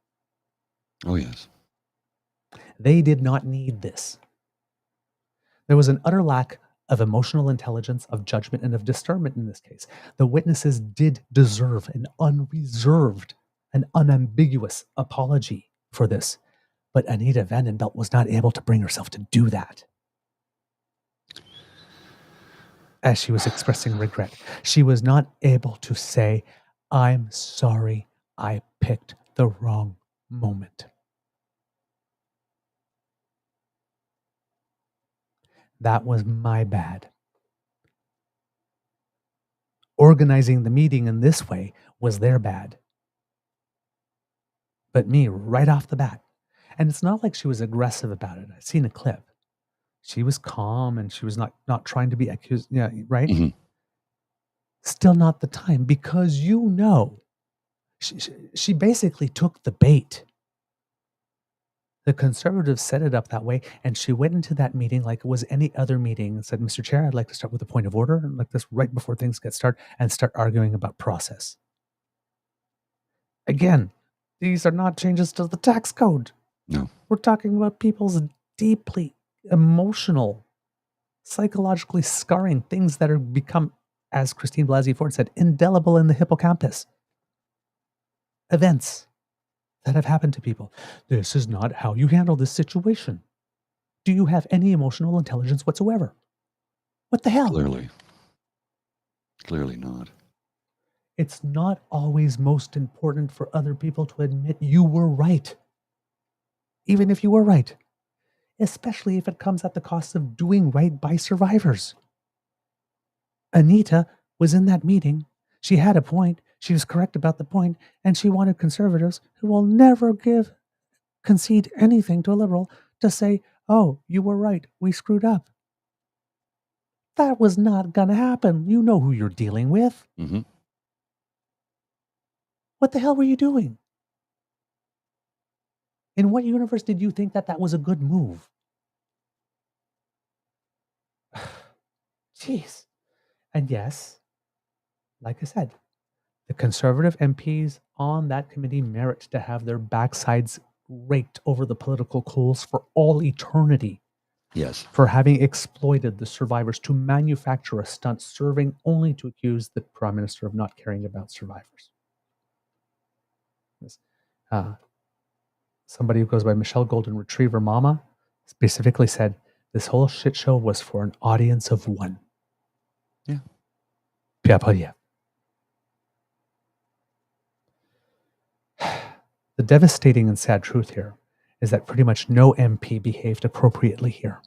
Oh, yes. They did not need this. There was an utter lack of emotional intelligence, of judgment, and of discernment in this case. The witnesses did deserve an unreserved and unambiguous apology for this, but Anita Vandenbelt was not able to bring herself to do that. As she was expressing regret, she was not able to say, "I'm sorry, I picked the wrong moment." That was my bad. Organizing the meeting in this way was their bad. But me, right off the bat. And it's not like she was aggressive about it. I've seen a clip. She was calm and she was not trying to be accused. Yeah, right? Mm-hmm. Still not the time, because she basically took the bait. The Conservatives set it up that way, and she went into that meeting like it was any other meeting and said, "Mr. Chair, I'd like to start with a point of order," like this right before things get started, and start arguing about process. Again, these are not changes to the tax code. No. We're talking about people's deeply emotional, psychologically scarring things that are become, as Christine Blasey Ford said, indelible in the hippocampus. Events that have happened to people. This is not how you handle this situation. Do you have any emotional intelligence whatsoever? What the hell? Clearly not. It's not always most important for other people to admit you were right. Even if you were right. Especially if it comes at the cost of doing right by survivors. Anita was in that meeting. She had a point. She was correct about the point, and she wanted conservatives who will never concede anything to a liberal to say, "Oh, you were right. We screwed up." That was not going to happen. You know who you're dealing with. Mm-hmm. What the hell were you doing? In what universe did you think that was a good move? Jeez. And yes, like I said, the Conservative MPs on that committee merit to have their backsides raked over the political coals for all eternity. Yes. For having exploited the survivors to manufacture a stunt serving only to accuse the Prime Minister of not caring about survivors. Somebody who goes by Michelle Golden Retriever Mama specifically said this whole shit show was for an audience of one. Yeah. Pierre Poilievre. The devastating and sad truth here is that pretty much no MP behaved appropriately here.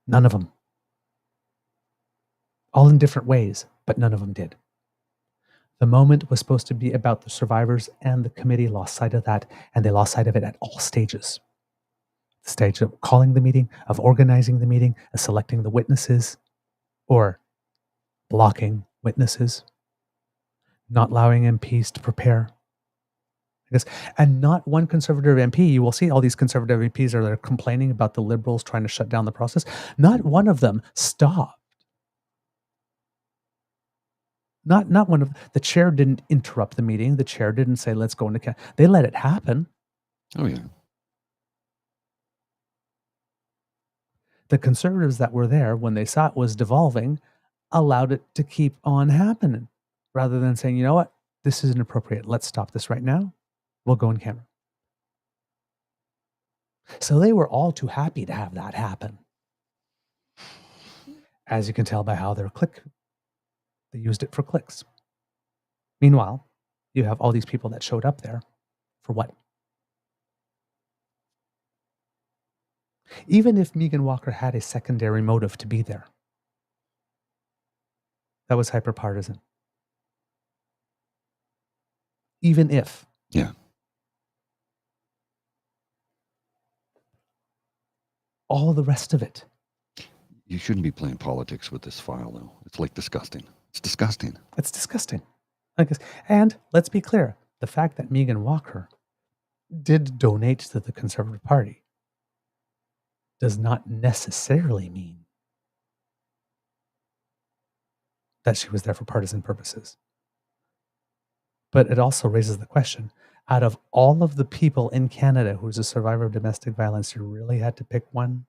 None of them. All in different ways, but none of them did. The moment was supposed to be about the survivors, and the committee lost sight of that, and they lost sight of it at all stages. The stage of calling the meeting, of organizing the meeting, of selecting the witnesses, or blocking witnesses, not allowing MPs to prepare. And not one Conservative MP, you will see all these Conservative MPs are there complaining about the Liberals trying to shut down the process. Not one of them stopped. Not one of the chair didn't interrupt the meeting. The chair didn't say, let's go into they let it happen. Oh, yeah. The Conservatives that were there, when they saw it was devolving, allowed it to keep on happening rather than saying, you know what, this is inappropriate. Let's stop this right now. We'll go in camera. So they were all too happy to have that happen. As you can tell by how they used it for clicks. Meanwhile, you have all these people that showed up there for what? Even if Megan Walker had a secondary motive to be there, that was hyper-partisan. Even if. Yeah. All the rest of it. You shouldn't be playing politics with this file, though. It's like disgusting. It's disgusting. It's disgusting. And let's be clear, the fact that Megan Walker did donate to the Conservative Party does not necessarily mean that she was there for partisan purposes. But it also raises the question, out of all of the people in Canada who's a survivor of domestic violence, you really had to pick one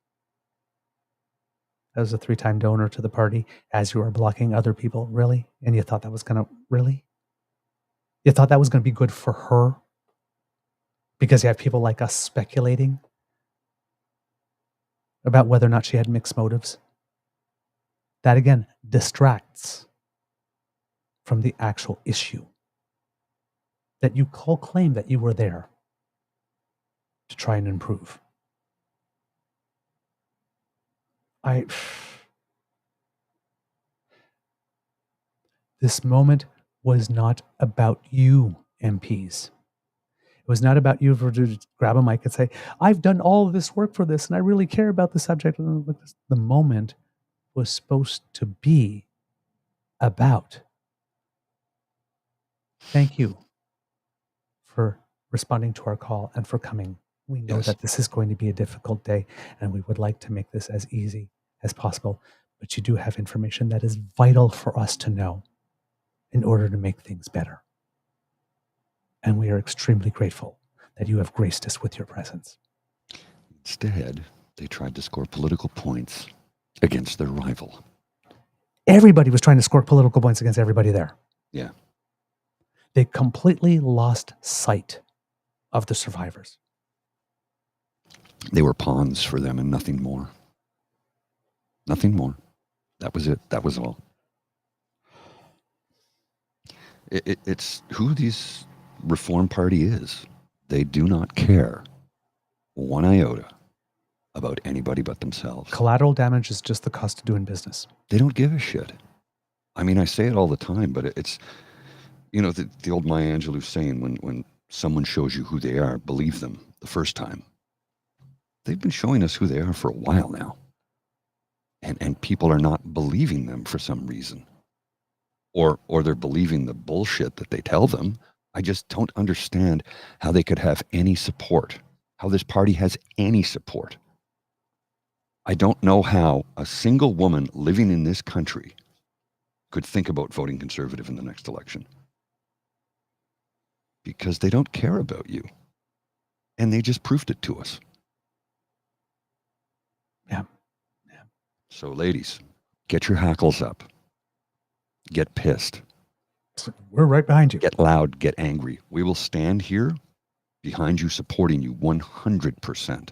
as a 3-time donor to the party as you are blocking other people, really? And you thought that was going to, really? You thought that was going to be good for her? Because you have people like us speculating about whether or not she had mixed motives. That, again, distracts from the actual issue. That you claim that you were there to try and improve. This moment was not about you, MPs. It was not about you to grab a mic and say, I've done all of this work for this and I really care about the subject. The moment was supposed to be about, thank you for responding to our call and for coming. We know that this is going to be a difficult day and we would like to make this as easy as possible, but you do have information that is vital for us to know in order to make things better. And we are extremely grateful that you have graced us with your presence. Instead, they tried to score political points against their rival. Everybody was trying to score political points against everybody there. Yeah. They completely lost sight of the survivors. They were pawns for them and nothing more. Nothing more. That was it. That was all. It's who these Reform Party is. They do not care one iota about anybody but themselves. Collateral damage is just the cost of doing business. They don't give a shit. I mean, I say it all the time, but it's, you know, the old Maya Angelou saying, when someone shows you who they are, believe them the first time. They've been showing us who they are for a while now. And people are not believing them for some reason. Or they're believing the bullshit that they tell them. I just don't understand how they could have any support, how this party has any support. I don't know how a single woman living in this country could think about voting Conservative in the next election. Because they don't care about you. And they just proved it to us. Yeah. So ladies, get your hackles up. Get pissed. We're right behind you. Get loud, get angry. We will stand here behind you, supporting you 100%.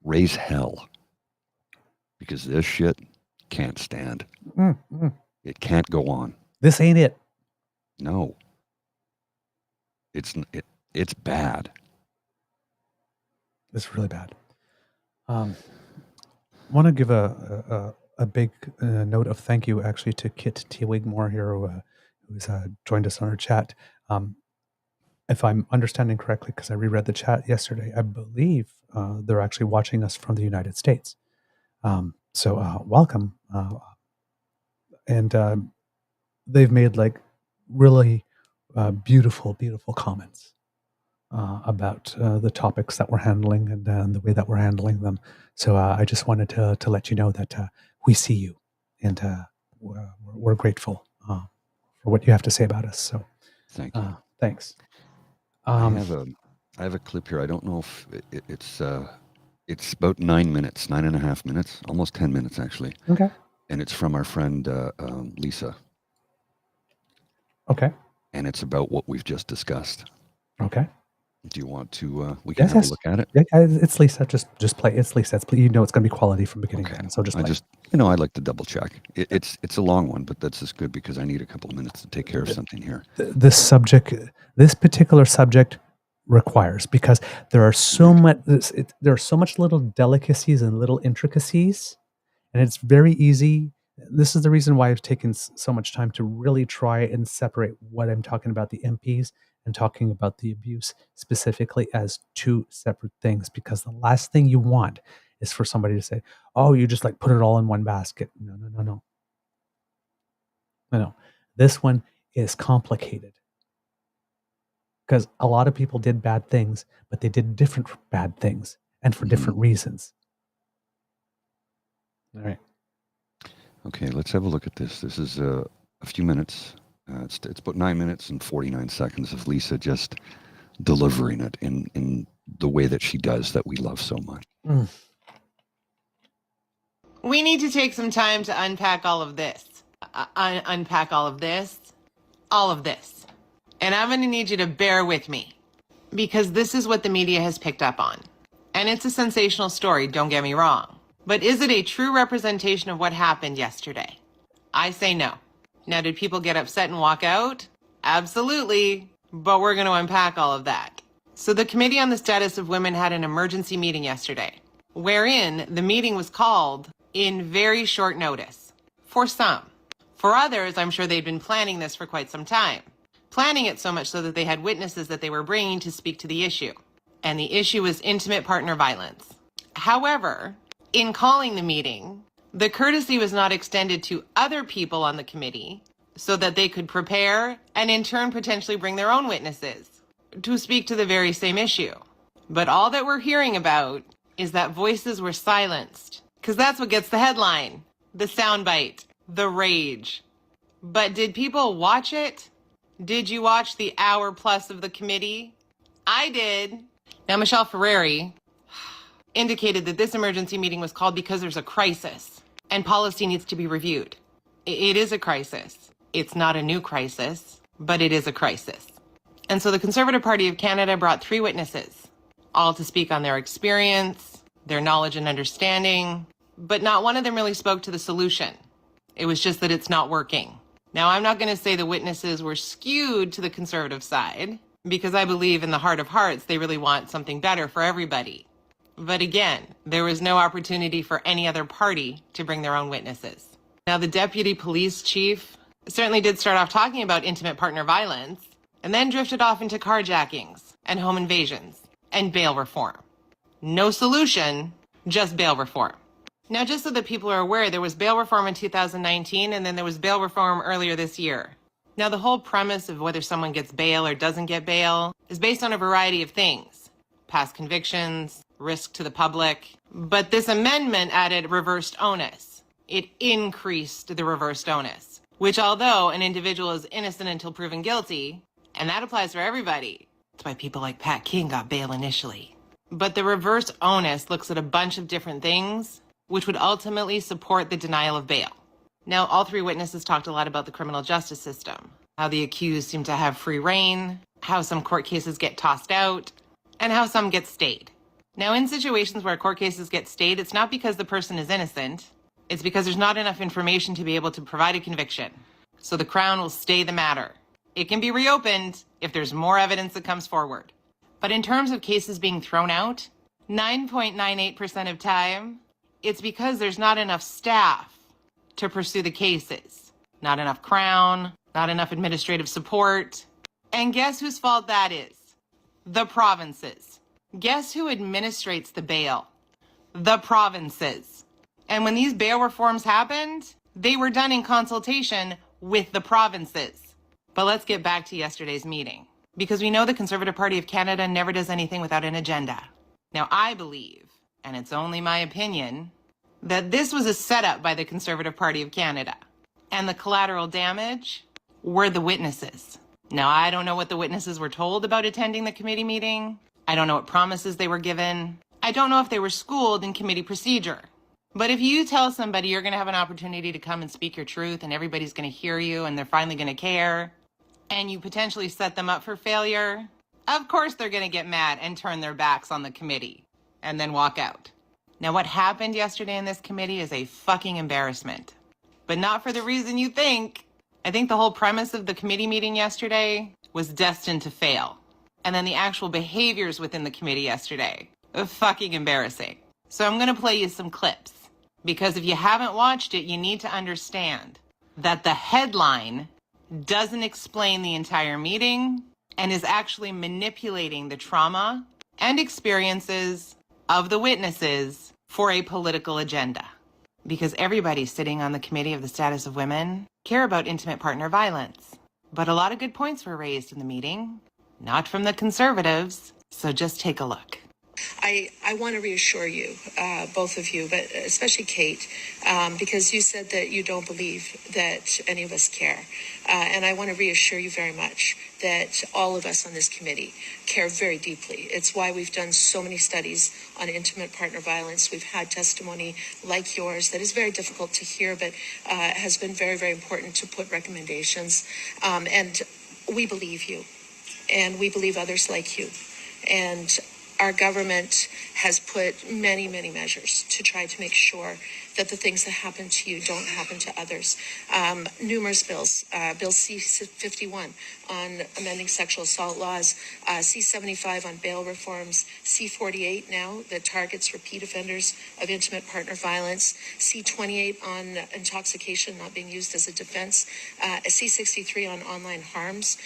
Raise hell. Because this shit can't stand. It can't go on. This ain't it. No. It's bad. It's really bad. Want to give a big note of thank you actually to Kit T. Wigmore here, who's joined us on our chat. If I'm understanding correctly, because I reread the chat yesterday, I believe they're actually watching us from the United States. So welcome. And they've made like really beautiful comments about the topics that we're handling and the way that we're handling them. So I just wanted to let you know that we see you, and we're grateful for what you have to say about us. So thank you. Thanks. I have a clip here. I don't know if it's about 9 minutes, 9.5 minutes, almost 10 minutes actually. Okay. And it's from our friend Lisa. Okay. And it's about what we've just discussed. Okay. Do you want to? We can have a look at it. Yeah, it's Lisa. Just play. It's Lisa. You know, it's going to be quality from beginning to end. So just play. I like to double check. It's a long one, but that's just good because I need a couple of minutes to take care of something here. This particular subject requires, because there are so much little delicacies and little intricacies, and it's very easy. This is the reason why I've taken so much time to really try and separate what I'm talking about, the MPs, and talking about the abuse specifically, as two separate things, because the last thing you want is for somebody to say, oh, you just like put it all in one basket. No. This one is complicated because a lot of people did bad things, but they did different bad things and for different reasons. All right. Okay, let's have a look at this. This is a few minutes. It's about 9 minutes and 49 seconds of Lisa just delivering it in the way that she does, that we love so much. We need to take some time to unpack all of this. Unpack all of this. All of this. And I'm going to need you to bear with me, because this is what the media has picked up on. And it's a sensational story, don't get me wrong. But is it a true representation of what happened yesterday? I say no. Now, did people get upset and walk out? Absolutely. But we're going to unpack all of that. So the Committee on the Status of Women had an emergency meeting yesterday, wherein the meeting was called in very short notice. For some. For others, I'm sure they'd been planning this for quite some time. Planning it so much so that they had witnesses that they were bringing to speak to the issue. And the issue was intimate partner violence. However, in calling the meeting, the courtesy was not extended to other people on the committee so that they could prepare and in turn potentially bring their own witnesses to speak to the very same issue. But all that we're hearing about is that voices were silenced, because that's what gets the headline, the soundbite, the rage. But did people watch it? Did you watch the hour plus of the committee? I did. Now, Michelle Ferreri indicated that this emergency meeting was called because there's a crisis and policy needs to be reviewed. It is a crisis. It's not a new crisis, but it is a crisis. And so the Conservative Party of Canada brought 3 witnesses, all to speak on their experience, their knowledge and understanding, but not one of them really spoke to the solution. It was just that it's not working. Now, I'm not going to say the witnesses were skewed to the Conservative side, because I believe in the heart of hearts, they really want something better for everybody. But again, there was no opportunity for any other party to bring their own witnesses. Now, the deputy police chief certainly did start off talking about intimate partner violence, and then drifted off into carjackings and home invasions and bail reform. No solution, just bail reform. Now, just so that people are aware, there was bail reform in 2019, and then there was bail reform earlier this year. Now, the whole premise of whether someone gets bail or doesn't get bail is based on a variety of things. Past convictions, risk to the public. But this amendment added reversed onus. It increased the reversed onus, which although an individual is innocent until proven guilty, and that applies for everybody. That's why people like Pat King got bail initially. But the reverse onus looks at a bunch of different things, which would ultimately support the denial of bail. Now, all 3 witnesses talked a lot about the criminal justice system, how the accused seem to have free reign, how some court cases get tossed out, and how some get stayed. Now, in situations where court cases get stayed, it's not because the person is innocent. It's because there's not enough information to be able to provide a conviction. So the Crown will stay the matter. It can be reopened if there's more evidence that comes forward. But in terms of cases being thrown out, 9.98% of time, it's because there's not enough staff to pursue the cases. Not enough Crown, not enough administrative support. And guess whose fault that is? The provinces. Guess who administrates the bail? The provinces. And when these bail reforms happened, they were done in consultation with the provinces. But let's get back to yesterday's meeting, because we know the Conservative Party of Canada never does anything without an agenda. Now, I believe, and it's only my opinion, that this was a setup by the Conservative Party of Canada, and the collateral damage were the witnesses. Now, I don't know what the witnesses were told about attending the committee meeting. I don't know what promises they were given. I don't know if they were schooled in committee procedure. But if you tell somebody you're going to have an opportunity to come and speak your truth and everybody's going to hear you and they're finally going to care, and you potentially set them up for failure, of course they're going to get mad and turn their backs on the committee and then walk out. Now, what happened yesterday in this committee is a fucking embarrassment, but not for the reason you think. I think the whole premise of the committee meeting yesterday was destined to fail. And then the actual behaviors within the committee yesterday are fucking embarrassing. So I'm going to play you some clips, because if you haven't watched it, you need to understand that the headline doesn't explain the entire meeting and is actually manipulating the trauma and experiences of the witnesses for a political agenda. Because everybody sitting on the Committee of the Status of Women care about intimate partner violence. But a lot of good points were raised in the meeting, not from the Conservatives, so just take a look. I want to reassure you, both of you, but especially Kate, because you said that you don't believe that any of us care. And I want to reassure you very much that all of us on this committee care very deeply. It's why we've done so many studies on intimate partner violence. We've had testimony like yours that is very difficult to hear, but has been very, very important to put recommendations. And we believe you, and we believe others like you. And our government has put many, many measures to try to make sure that the things that happen to you don't happen to others. Numerous bills, Bill C-51 on amending sexual assault laws, C-75 on bail reforms, C-48 now that targets repeat offenders of intimate partner violence, C-28 on intoxication not being used as a defense, C-63 on online harms.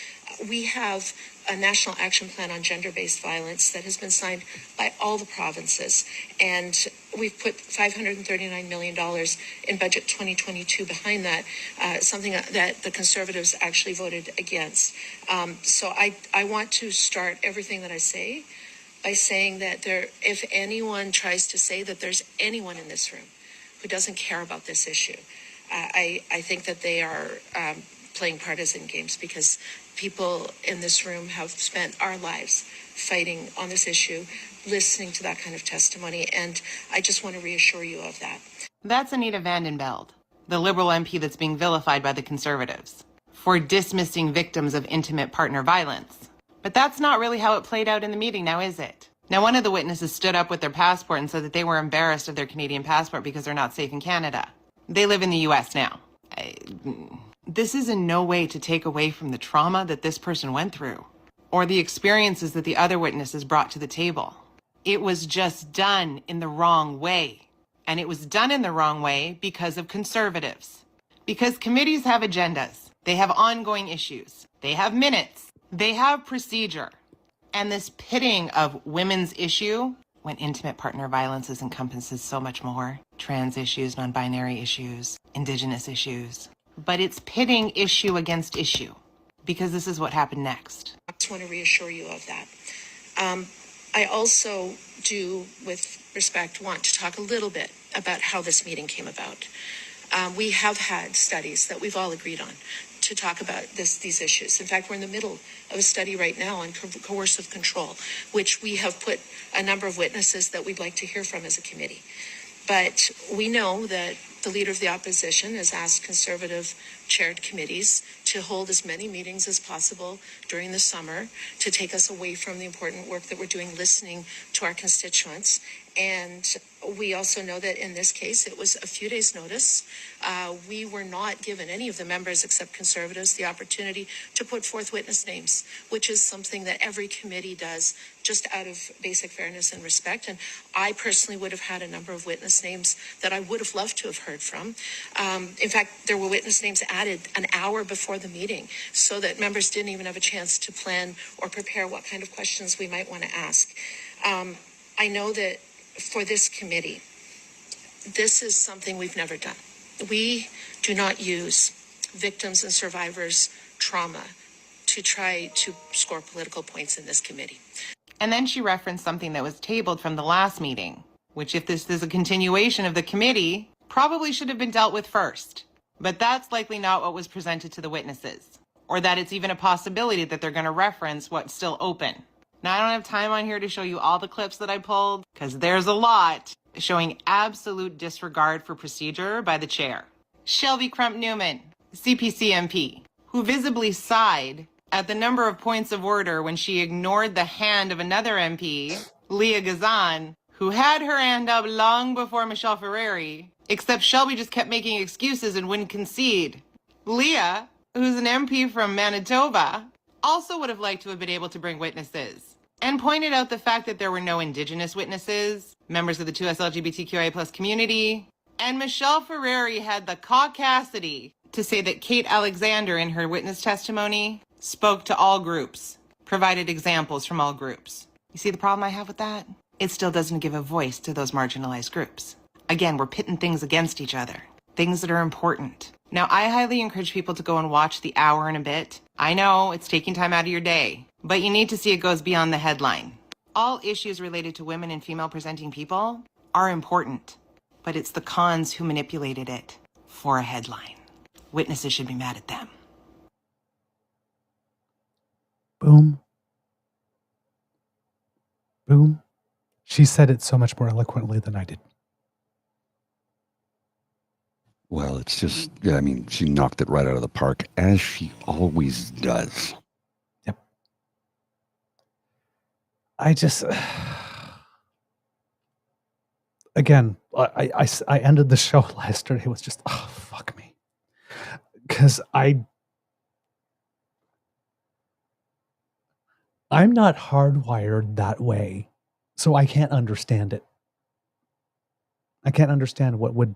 We have a national action plan on gender-based violence that has been signed by all the provinces. And we've put $539 million in budget 2022 behind that, something that the Conservatives actually voted against. So I want to start everything that I say by saying that if anyone tries to say that there's anyone in this room who doesn't care about this issue, I think that they are playing partisan games, because people in this room have spent our lives fighting on this issue, listening to that kind of testimony, and I just want to reassure you of that. That's Anita Vandenbeld, the Liberal MP that's being vilified by the Conservatives for dismissing victims of intimate partner violence. But that's not really how it played out in the meeting now, is it? Now, one of the witnesses stood up with their passport and said that they were embarrassed of their Canadian passport because they're not safe in Canada. They live in the US now. This is in no way to take away from the trauma that this person went through or the experiences that the other witnesses brought to the table. It was just done in the wrong way. And it was done in the wrong way because of Conservatives. Because committees have agendas. They have ongoing issues. They have minutes. They have procedure. And this pitting of women's issue, when intimate partner violence encompasses so much more, trans issues, non-binary issues, Indigenous issues. But it's pitting issue against issue, because this is what happened next. I just want to reassure you of that. I also do, with respect, want to talk a little bit about how this meeting came about. We have had studies that we've all agreed on to talk about these issues. In fact, we're in the middle of a study right now on coercive control, which we have put a number of witnesses that we'd like to hear from as a committee. But we know that the Leader of the Opposition has asked Conservative-chaired committees to hold as many meetings as possible during the summer to take us away from the important work that we're doing listening to our constituents. And we also know that in this case, it was a few days' notice. We were not given, any of the members except Conservatives, the opportunity to put forth witness names, which is something that every committee does just out of basic fairness and respect. And I personally would have had a number of witness names that I would have loved to have heard heard from. In fact, there were witness names added an hour before the meeting so that members didn't even have a chance to plan or prepare what kind of questions we might want to ask. I know that for this committee, this is something we've never done. We do not use victims and survivors' trauma to try to score political points in this committee. And then she referenced something that was tabled from the last meeting, which, if this is a continuation of the committee, probably should have been dealt with first. But that's likely not what was presented to the witnesses, or that it's even a possibility that they're going to reference what's still open. Now, I don't have time on here to show you all the clips that I pulled, because there's a lot showing absolute disregard for procedure by the chair. Shelby Crump-Newman, CPC MP, who visibly sighed at the number of points of order when she ignored the hand of another MP, Leah Gazan, who had her hand up long before Michelle Ferreri, except Shelby just kept making excuses and wouldn't concede. Leah, who's an MP from Manitoba, also would have liked to have been able to bring witnesses, and pointed out the fact that there were no Indigenous witnesses, members of the 2S LGBTQIA+ community, and Michelle Ferreri had the caucasity to say that Kate Alexander, in her witness testimony, spoke to all groups, provided examples from all groups. You see the problem I have with that? It still doesn't give a voice to those marginalized groups. Again, we're pitting things against each other, things that are important. Now, I highly encourage people to go and watch the hour and a bit. I know it's taking time out of your day, but you need to see it goes beyond the headline. All issues related to women and female presenting people are important, but it's the cons who manipulated it for a headline. Witnesses should be mad at them. Boom. Boom. She said it so much more eloquently than I did. Well, it's just, I mean, she knocked it right out of the park, as she always does. Yep. I just, again, I ended the show yesterday with just, oh, fuck me. Because I'm not hardwired that way, so I can't understand it. I can't understand what would,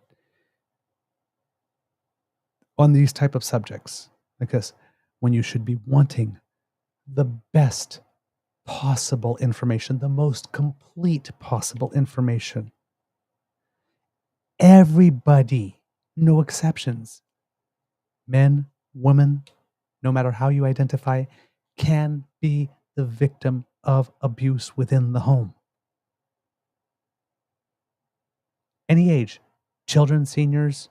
on these type of subjects, because when you should be wanting the best possible information, the most complete possible information, everybody, no exceptions, men, women, no matter how you identify, can be the victim of abuse within the home. Any age, children, seniors.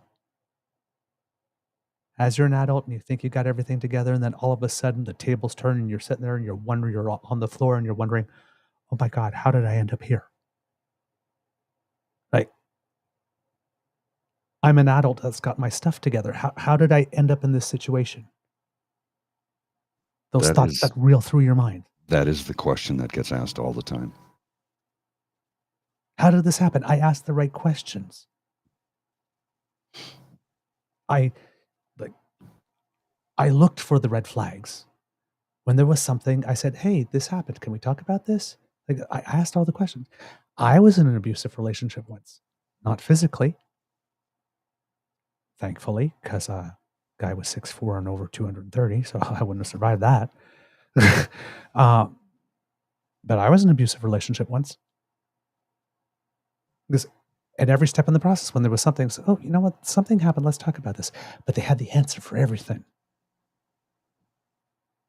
As you're an adult and you think you got everything together, and then all of a sudden the tables turn and you're sitting there and you're wondering, you're on the floor and you're wondering, oh my God, how did I end up here? Like, I'm an adult that's got my stuff together. How did I end up in this situation? Those thoughts that reel through your mind. That is the question that gets asked all the time. How did this happen? I asked the right questions. I looked for the red flags. When there was something, I said, hey, this happened. Can we talk about this? Like, I asked all the questions. I was in an abusive relationship once. Not physically. Thankfully, because guy was 6'4" and over 230, so I wouldn't have survived that. But I was in an abusive relationship once. Because at every step in the process, when there was something, so, oh, you know what? Something happened. Let's talk about this. But they had the answer for everything.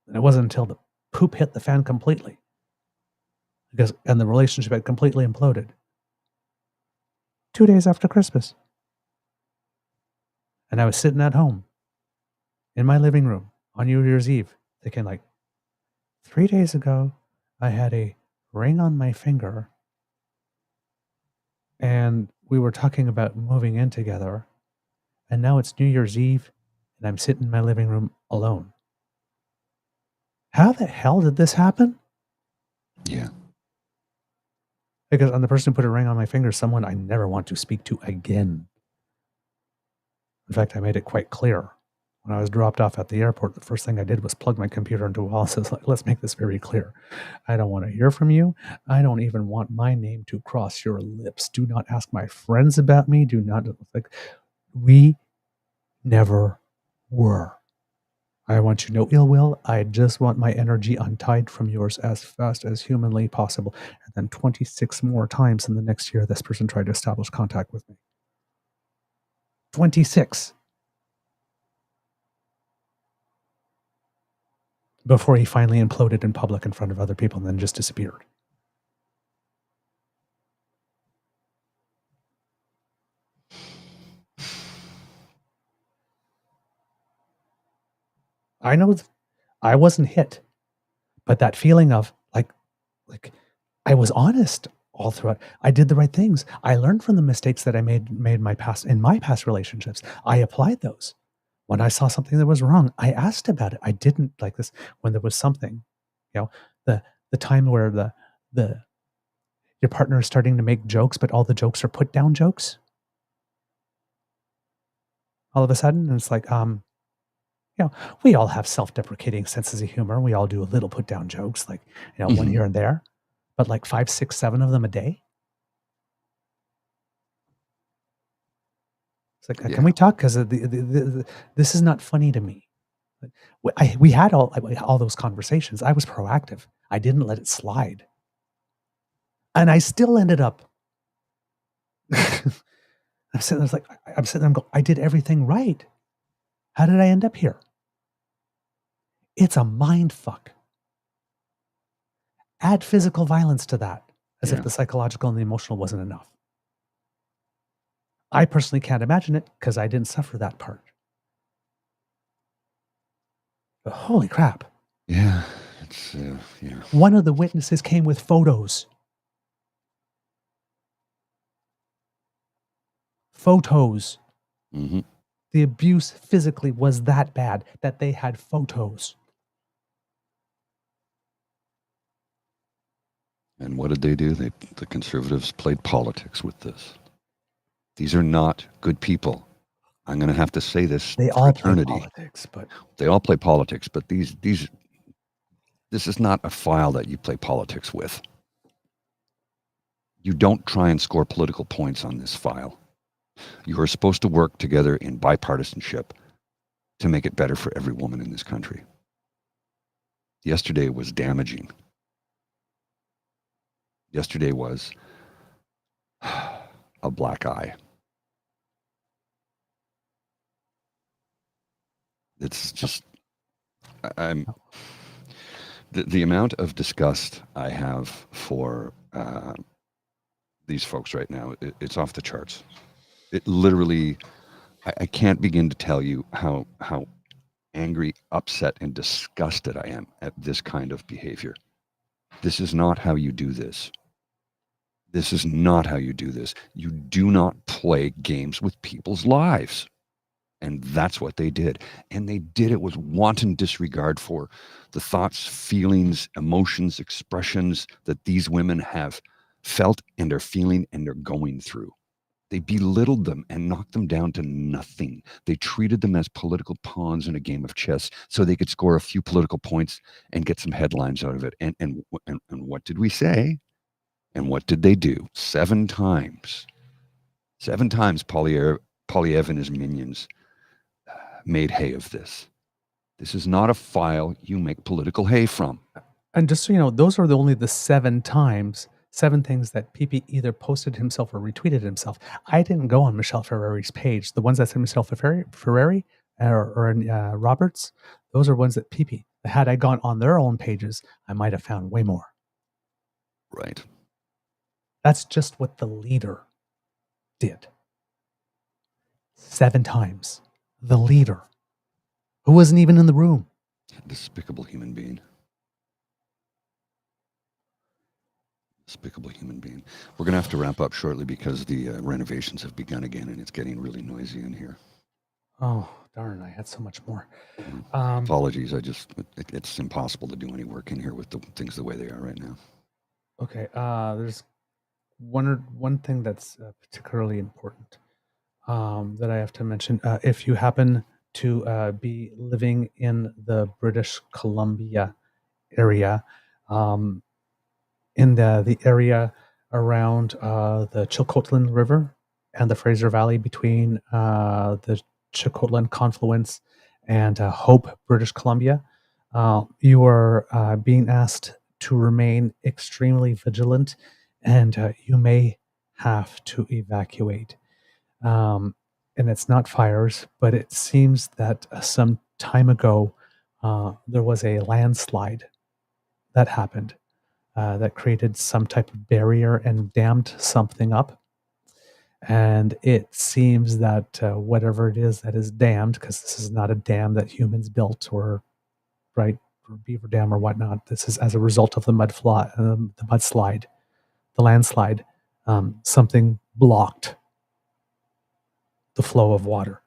And it wasn't until the poop hit the fan completely, and the relationship had completely imploded. 2 days after Christmas. And I was sitting at home in my living room on New Year's Eve thinking, like, 3 days ago, I had a ring on my finger and we were talking about moving in together, and now it's New Year's Eve and I'm sitting in my living room alone. How the hell did this happen? Yeah. Because I'm the person who put a ring on my finger, someone I never want to speak to again. In fact, I made it quite clear. When I was dropped off at the airport, the first thing I did was plug my computer into a wall and says, let's make this very clear. I don't want to hear from you. I don't even want my name to cross your lips. Do not ask my friends about me. Do not, like, We never were. I want you no ill will. I just want my energy untied from yours as fast as humanly possible. And then 26 more times in the next year, this person tried to establish contact with me. 26. Before he finally imploded in public in front of other people and then just disappeared. I know I wasn't hit, but that feeling of like I was honest all throughout. I did the right things. I learned from the mistakes that I made in my past relationships. I applied those. When I saw something that was wrong, I asked about it. I didn't like this when there was something, the time where your partner is starting to make jokes, but all the jokes are put down jokes. All of a sudden, and it's like, we all have self-deprecating senses of humor. We all do a little put down jokes, like, one here and there, but like 5, 6, 7 of them a day. It's like, can we talk? Because this is not funny to me. We had all those conversations. I was proactive. I didn't let it slide. And I still ended up, I'm sitting there and go, I did everything right. How did I end up here? It's a mind fuck. Add physical violence to that, as if the psychological and the emotional wasn't enough. I personally can't imagine it because I didn't suffer that part. But holy crap. Yeah. It's, One of the witnesses came with photos. Photos. Mm-hmm. The abuse physically was that bad that they had photos. And what did they do? The conservatives played politics with this. These are not good people. I'm going to have to say this. They all play politics, but they all play politics. But this is not a file that you play politics with. You don't try and score political points on this file. You are supposed to work together in bipartisanship to make it better for every woman in this country. Yesterday was damaging. Yesterday was a black eye. It's just, the amount of disgust I have for these folks right now, it's off the charts. It literally, I can't begin to tell you how angry, upset, and disgusted I am at this kind of behavior. This is not how you do this. This is not how you do this. You do not play games with people's lives. And that's what they did. And they did it with wanton disregard for the thoughts, feelings, emotions, expressions that these women have felt and are feeling and are going through. They belittled them and knocked them down to nothing. They treated them as political pawns in a game of chess so they could score a few political points and get some headlines out of it. And what did we say? And what did they do? 7 times. 7 times Poilievre and his minions made hay of this. This is not a file you make political hay from. And just so you know, those are only the 7 times, 7 things that PeePee either posted himself or retweeted himself. I didn't go on Michelle Ferreri's page. The ones that said Michelle Ferreri or Roberts, those are ones that PeePee. Had I gone on their own pages, I might have found way more. Right. That's just what the leader did. 7 times. The leader, who wasn't even in the room. Despicable human being. Despicable human being. We're going to have to wrap up shortly because the renovations have begun again and it's getting really noisy in here. Oh, darn. I had so much more. Apologies. It's impossible to do any work in here with the things the way they are right now. Okay. There's one thing that's particularly important. That I have to mention. If you happen to be living in the British Columbia area, in the area around the Chilcotin River, and the Fraser Valley between the Chicotlan confluence and Hope, British Columbia. You are being asked to remain extremely vigilant, and you may have to evacuate. And it's not fires, but it seems that some time ago there was a landslide that happened that created some type of barrier and dammed something up. And it seems that whatever it is that is dammed, because this is not a dam that humans built or Beaver Dam or whatnot. This is as a result of the mudslide, the landslide. Something blocked the flow of water.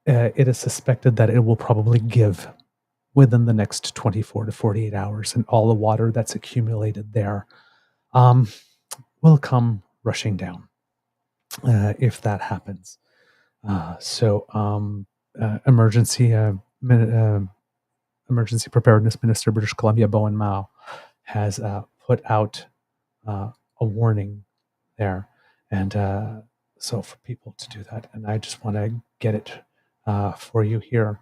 It is suspected that it will probably give within the next 24 to 48 hours, and all the water that's accumulated there will come rushing down if that happens. Emergency Preparedness Minister, British Columbia, Bowen Mao, has put out a warning there. And so for people to do that, and I just want to get it for you here,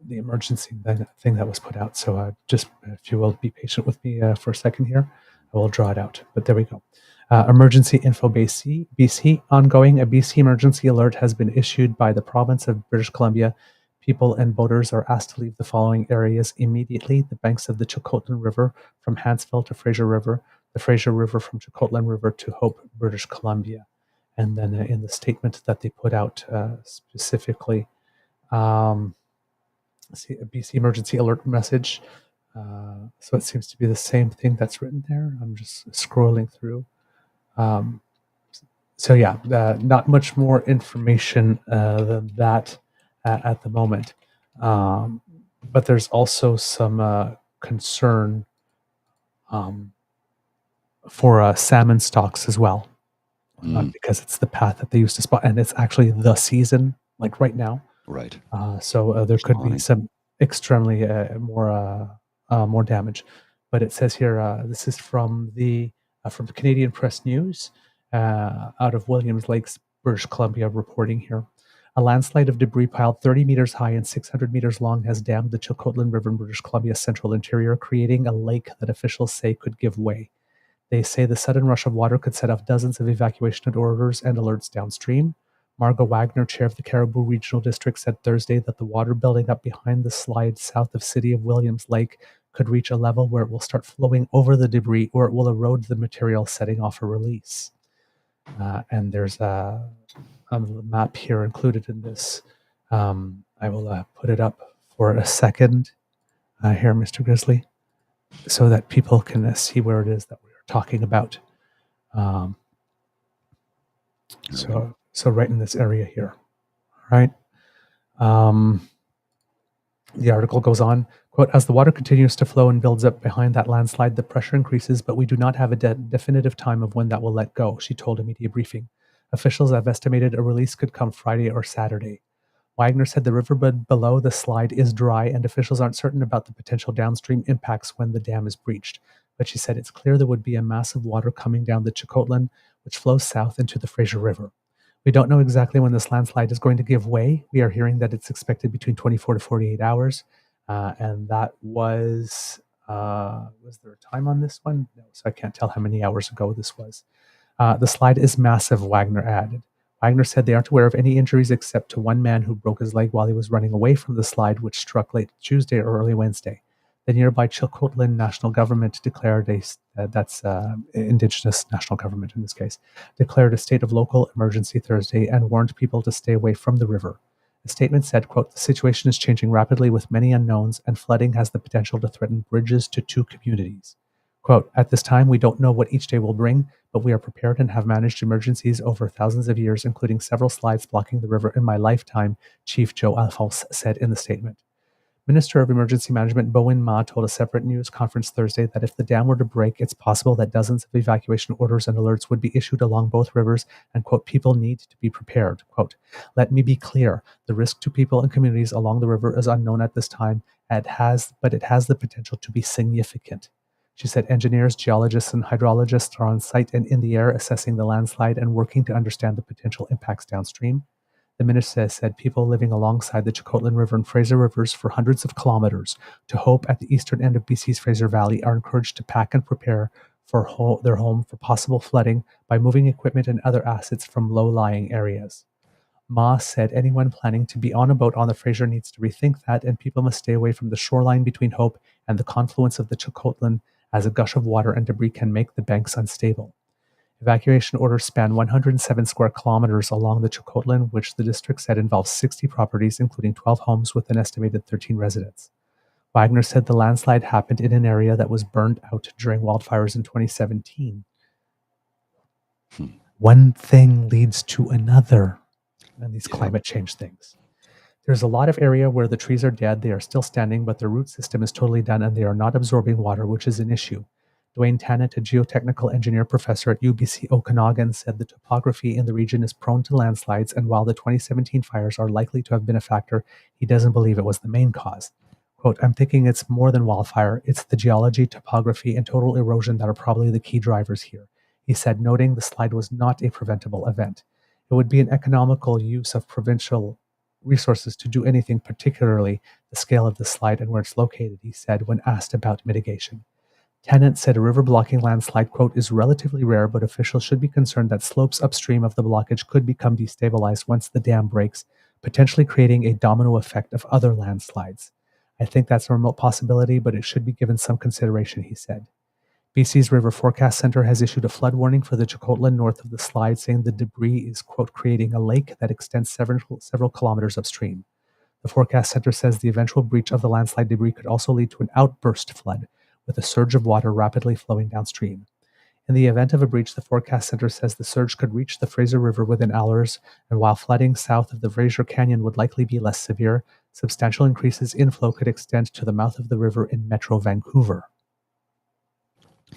the emergency thing that was put out. So just, if you will be patient with me for a second here, I will draw it out. But there we go. Emergency Info BC, ongoing. A BC emergency alert has been issued by the province of British Columbia. People and boaters are asked to leave the following areas immediately: the banks of the Chicotlan River from Hansville to Fraser River, the Fraser River from Chicotlan River to Hope, British Columbia. And then in the statement that they put out specifically, see a BC emergency alert message. So it seems to be the same thing that's written there. I'm just scrolling through. Not much more information than that at the moment. But there's also some concern for salmon stocks as well, because it's the path that they used to spot, and it's actually the season, like right now. Right. So there could be some extremely more damage. But it says here, this is from the Canadian Press News out of Williams Lakes, British Columbia, reporting here. A landslide of debris piled 30 meters high and 600 meters long has dammed the Chicotlan River in British Columbia's central interior, creating a lake that officials say could give way. They say the sudden rush of water could set off dozens of evacuation orders and alerts downstream. Margot Wagner, chair of the Caribou Regional District, said Thursday that the water building up behind the slide south of City of Williams Lake could reach a level where it will start flowing over the debris, or it will erode the material, setting off a release. And there's a map here included in this. I will put it up for a second here, Mr. Grizzly, so that people can see where it is that we're talking about. So right in this area here, right? The article goes on, quote, as the water continues to flow and builds up behind that landslide, the pressure increases, but we do not have a definitive time of when that will let go, she told a media briefing. Officials have estimated a release could come Friday or Saturday. Wagner said the riverbed below the slide is dry and officials aren't certain about the potential downstream impacts when the dam is breached. But she said it's clear there would be a mass of water coming down the Chicotlan, which flows south into the Fraser River. We don't know exactly when this landslide is going to give way. We are hearing that it's expected between 24 to 48 hours. And that was there a time on this one? No, so I can't tell how many hours ago this was. The slide is massive, Wagner added. Wagner said they aren't aware of any injuries except to one man who broke his leg while he was running away from the slide, which struck late Tuesday or early Wednesday. The nearby Chicotlan National Government declared that's Indigenous National Government in this case, declared a state of local emergency Thursday and warned people to stay away from the river. The statement said, quote, the situation is changing rapidly with many unknowns, and flooding has the potential to threaten bridges to two communities. Quote, at this time, we don't know what each day will bring, but we are prepared and have managed emergencies over thousands of years, including several slides blocking the river in my lifetime, Chief Joe Alphonse said in the statement. Minister of Emergency Management Bowen Ma told a separate news conference Thursday that if the dam were to break, it's possible that dozens of evacuation orders and alerts would be issued along both rivers, and, quote, people need to be prepared. Quote, let me be clear, the risk to people and communities along the river is unknown at this time, but it has the potential to be significant. She said engineers, geologists, and hydrologists are on site and in the air assessing the landslide and working to understand the potential impacts downstream. The minister said people living alongside the Chakotlan River and Fraser Rivers for hundreds of kilometers to Hope at the eastern end of BC's Fraser Valley are encouraged to pack and prepare for their home for possible flooding by moving equipment and other assets from low-lying areas. Ma said anyone planning to be on a boat on the Fraser needs to rethink that, and people must stay away from the shoreline between Hope and the confluence of the Chakotlan, as a gush of water and debris can make the banks unstable. Evacuation orders span 107 square kilometers along the Chakotlan, which the district said involves 60 properties, including 12 homes with an estimated 13 residents. Wagner said the landslide happened in an area that was burned out during wildfires in 2017. One thing leads to another, and these climate change things. There's a lot of area where the trees are dead, they are still standing, but their root system is totally done and they are not absorbing water, which is an issue. Dwayne Tannant, a geotechnical engineer professor at UBC Okanagan, said the topography in the region is prone to landslides, and while the 2017 fires are likely to have been a factor, he doesn't believe it was the main cause. Quote, I'm thinking it's more than wildfire. It's the geology, topography, and total erosion that are probably the key drivers here, he said, noting the slide was not a preventable event. It would be an economical use of provincial resources to do anything, particularly the scale of the slide and where it's located, he said when asked about mitigation. Tennant said a river-blocking landslide, quote, is relatively rare, but officials should be concerned that slopes upstream of the blockage could become destabilized once the dam breaks, potentially creating a domino effect of other landslides. I think that's a remote possibility, but it should be given some consideration, he said. BC's River Forecast Center has issued a flood warning for the Chakotlan north of the slide, saying the debris is, quote, creating a lake that extends several kilometers upstream. The Forecast Center says the eventual breach of the landslide debris could also lead to an outburst flood, with a surge of water rapidly flowing downstream. In the event of a breach, the Forecast Center says the surge could reach the Fraser River within hours, and while flooding south of the Fraser Canyon would likely be less severe, substantial increases in flow could extend to the mouth of the river in Metro Vancouver.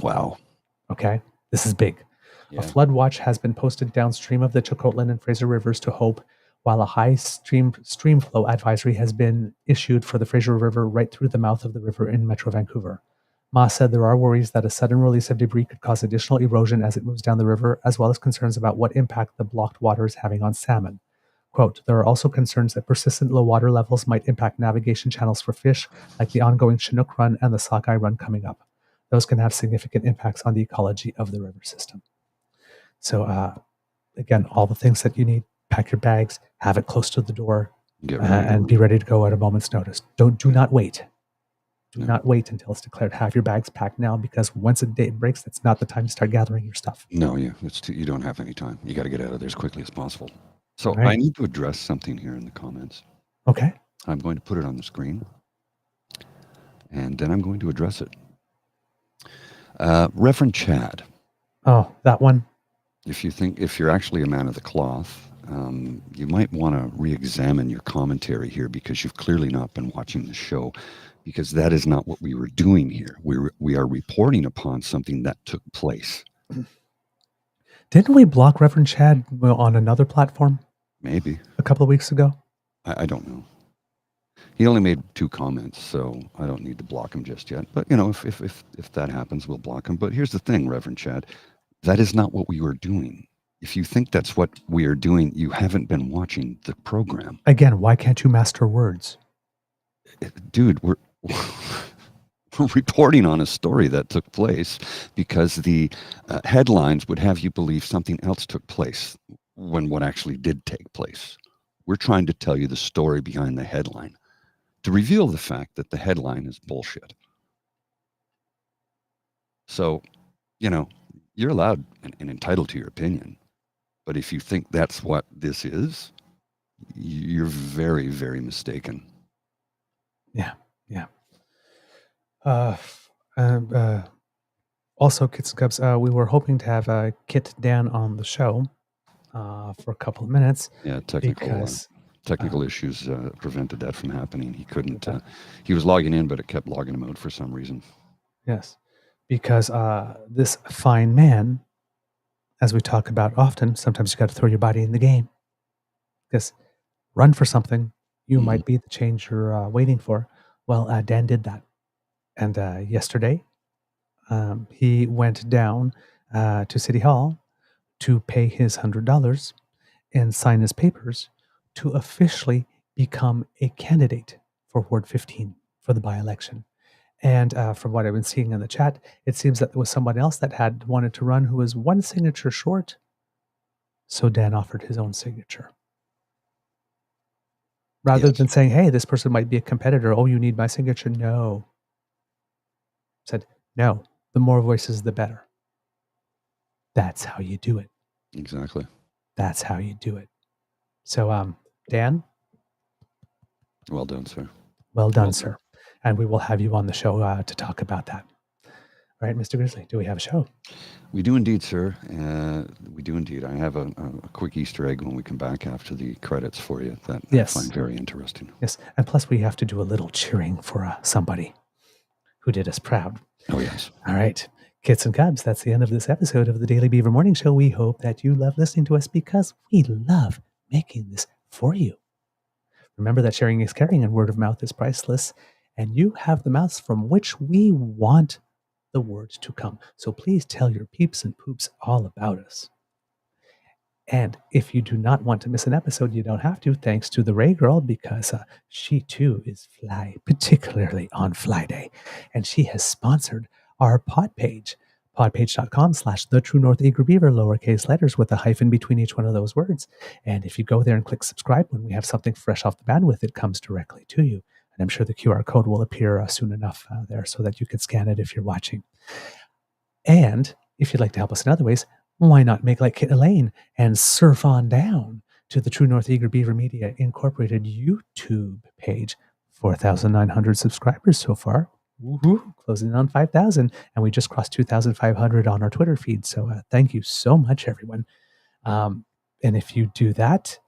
Wow. Okay, this is big. Yeah. A flood watch has been posted downstream of the Chakotlan and Fraser Rivers to Hope, while a high stream flow advisory has been issued for the Fraser River right through the mouth of the river in Metro Vancouver. Ma said there are worries that a sudden release of debris could cause additional erosion as it moves down the river, as well as concerns about what impact the blocked water is having on salmon. Quote, there are also concerns that persistent low water levels might impact navigation channels for fish, like the ongoing Chinook Run and the Sockeye Run coming up. Those can have significant impacts on the ecology of the river system. So, again, all the things that you need, pack your bags, have it close to the door, and be ready to go at a moment's notice. Do not wait. Do not wait until it's declared. Have your bags packed now, because once a day breaks, that's not the time to start gathering your stuff. No, you don't have any time. You got to get out of there as quickly as possible. So right. I need to address something here in the comments. Okay. I'm going to put it on the screen, and then I'm going to address it. Reverend Chad. Oh, that one. If you're actually a man of the cloth, you might want to re-examine your commentary here, because you've clearly not been watching the show, because that is not what we were doing here. We are reporting upon something that took place. Didn't we block Reverend Chad on another platform? Maybe. A couple of weeks ago? I don't know. He only made 2 comments, so I don't need to block him just yet. But, if that happens, we'll block him. But here's the thing, Reverend Chad. That is not what we were doing. If you think that's what we are doing, you haven't been watching the program. Again, why can't you master words? Dude, we're reporting on a story that took place because the headlines would have you believe something else took place when what actually did take place. We're trying to tell you the story behind the headline, to reveal the fact that the headline is bullshit. So, you're allowed and entitled to your opinion. But if you think that's what this is, you're very, very mistaken. Yeah. Also, Kits and Cubs, we were hoping to have Kit Dan on the show for a couple of minutes. Yeah, technical issues prevented that from happening. He couldn't. He was logging in, but it kept logging him out for some reason. Yes, because this fine man, as we talk about often, sometimes you got to throw your body in the game. Because run for something, you might be the change you're waiting for. Well, Dan did that. And yesterday, he went down to City Hall to pay his $100 and sign his papers to officially become a candidate for Ward 15 for the by-election. And from what I've been seeing in the chat, it seems that there was someone else that had wanted to run who was one signature short. So Dan offered his own signature. Rather than saying, hey, this person might be a competitor. Oh, you need my signature? No. Said, no, the more voices, the better. That's how you do it. Exactly. That's how you do it. So, Dan? Well done, sir. Well done, sir. And we will have you on the show to talk about that. All right, Mr. Grizzly, do we have a show? We do indeed, sir. We do indeed. I have a quick Easter egg when we come back after the credits for you that I find very interesting. Yes, and plus we have to do a little cheering for somebody who did us proud. Oh, yes. All right, kids and cubs, that's the end of this episode of the Daily Beaver Morning Show. We hope that you love listening to us because we love making this for you. Remember that sharing is caring and word of mouth is priceless, and you have the mouths from which we want the words to come. So please tell your peeps and poops all about us. And if you do not want to miss an episode, you don't have to, thanks to the Ray Girl, because she too is fly, particularly on Fly Day. And she has sponsored our pod page, podpage.com/The True North Eager Beaver, lowercase letters with a hyphen between each one of those words. And if you go there and click subscribe, when we have something fresh off the bandwidth, it comes directly to you. And I'm sure the QR code will appear soon enough there so that you can scan it if you're watching. And if you'd like to help us in other ways, why not make like Kit Elaine and surf on down to the True North Eager Beaver Media Incorporated YouTube page. 4,900 subscribers so far. Woohoo! Closing in on 5,000. And we just crossed 2,500 on our Twitter feed. So thank you so much, everyone. And if you do that,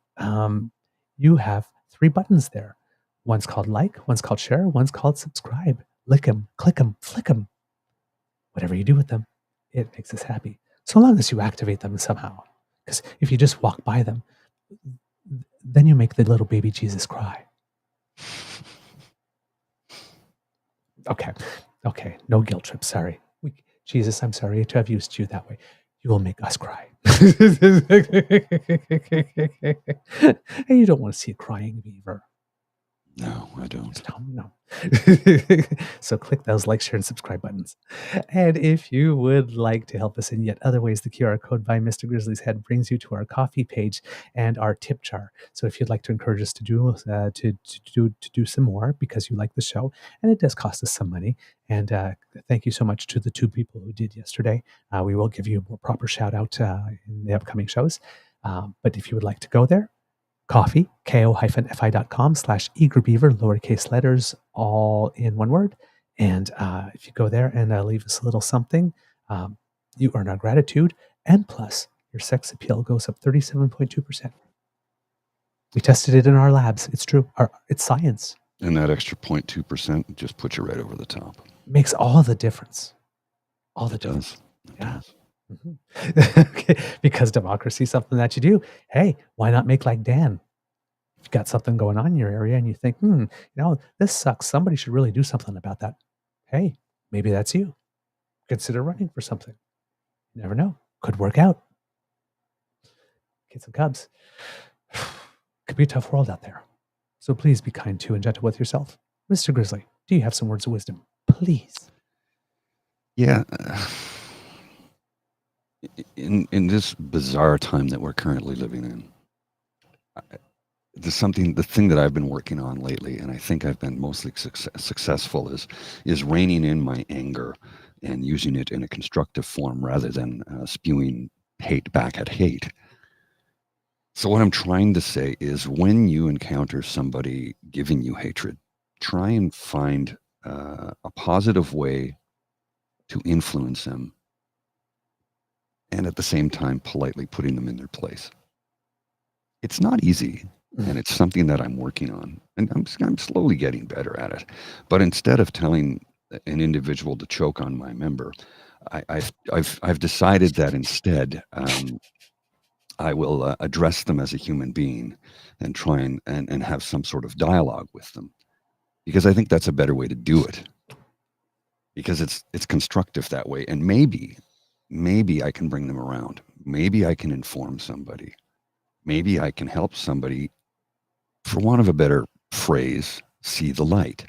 you have 3 buttons there. One's called like, one's called share, one's called subscribe. Lick them, click them, flick them. Whatever you do with them, it makes us happy. So long as you activate them somehow. Because if you just walk by them, then you make the little baby Jesus cry. Okay. No guilt trip. Sorry. Jesus, I'm sorry to have used you that way. You will make us cry. And you don't want to see a crying beaver. No, I don't. No. So click those like, share, and subscribe buttons. And if you would like to help us in yet other ways, the QR code by Mr. Grizzly's head brings you to our coffee page and our tip jar. So if you'd like to encourage us to do some more because you like the show, and it does cost us some money. And thank you so much to the 2 people who did yesterday. We will give you a more proper shout out in the upcoming shows. But if you would like to go there, coffee, ko-fi.com/eagerbeaver, lowercase letters, all in one word. And if you go there and leave us a little something, you earn our gratitude. And plus, your sex appeal goes up 37.2%. We tested it in our labs. It's true. It's science. And that extra 0.2% just puts you right over the top. Makes all the difference. All the difference. Yeah. Does. Mm-hmm. Okay. Because democracy is something that you do. Hey, why not make like Dan? If you've got something going on in your area and you think, this sucks. Somebody should really do something about that. Hey, maybe that's you. Consider running for something. You never know. Could work out. Kids and cubs. Could be a tough world out there. So please be kind to and gentle with yourself. Mr. Grizzly, do you have some words of wisdom? Please. Yeah. In this bizarre time that we're currently living in, the thing that I've been working on lately, and I think I've been mostly successful, is reining in my anger and using it in a constructive form rather than spewing hate back at hate. So what I'm trying to say is when you encounter somebody giving you hatred, try and find a positive way to influence them, and at the same time politely putting them in their place. It's not easy, and it's something that I'm working on, and I'm slowly getting better at it. But instead of telling an individual to choke on my member, I've decided that instead I will address them as a human being and try and have some sort of dialogue with them, because I think that's a better way to do it. because it's constructive that way. And maybe I can bring them around. Maybe I can inform somebody. Maybe I can help somebody, for want of a better phrase, see the light.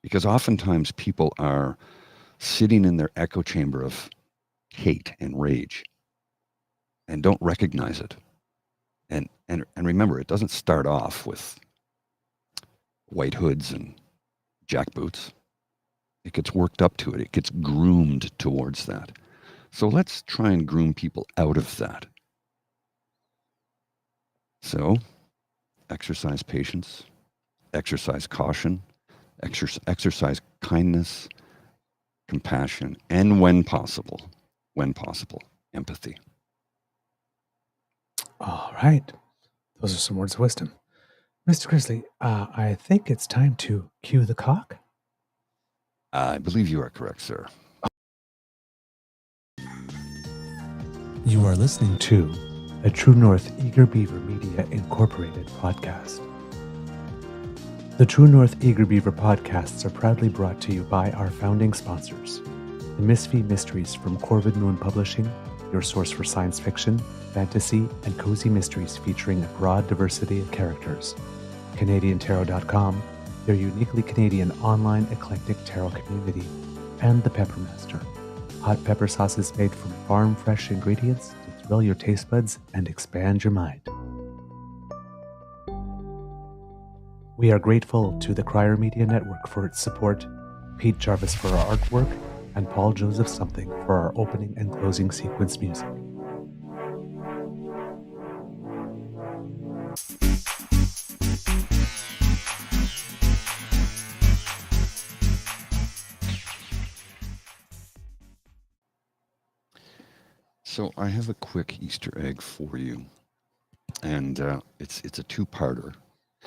Because oftentimes people are sitting in their echo chamber of hate and rage and don't recognize it. And remember, it doesn't start off with white hoods and jackboots. It gets worked up to it. It gets groomed towards that. So let's try and groom people out of that. So exercise patience, exercise caution, exercise kindness, compassion, and when possible, empathy. All right. Those are some words of wisdom. Mr. Grizzly, I think it's time to cue the cock. I believe you are correct, sir. You are listening to a True North Eager Beaver Media Incorporated podcast. The True North Eager Beaver podcasts are proudly brought to you by our founding sponsors, the Misfit Mysteries from Corvid Moon Publishing, your source for science fiction, fantasy, and cozy mysteries featuring a broad diversity of characters, CanadianTarot.com, their uniquely Canadian online eclectic tarot community, and the Peppermaster, hot pepper sauces made from farm-fresh ingredients to thrill your taste buds and expand your mind. We are grateful to the Crier Media Network for its support, Pete Jarvis for our artwork, and Paul Joseph Something for our opening and closing sequence music. So I have a quick Easter egg for you, and it's a two-parter.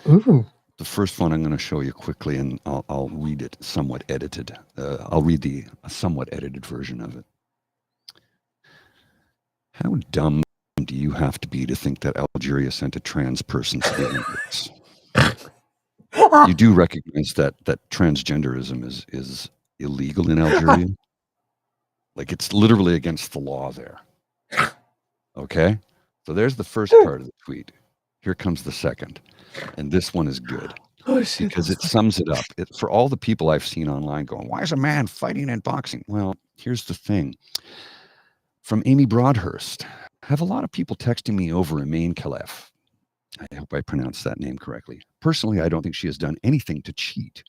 Ooh. The first one I'm going to show you quickly, and I'll read it somewhat edited. I'll read the somewhat edited version of it. How dumb do you have to be to think that Algeria sent a trans person to the Olympics? You do recognize that transgenderism is illegal in Algeria? Like, it's literally against the law there. Okay? So there's the first part of the tweet. Here comes the second. And this one is good because it sums it up. For all the people I've seen online going, why is a man fighting in boxing? Well, here's the thing. From Amy Broadhurst, I have a lot of people texting me over Mcintosh. I hope I pronounced that name correctly. Personally, I don't think she has done anything to cheat.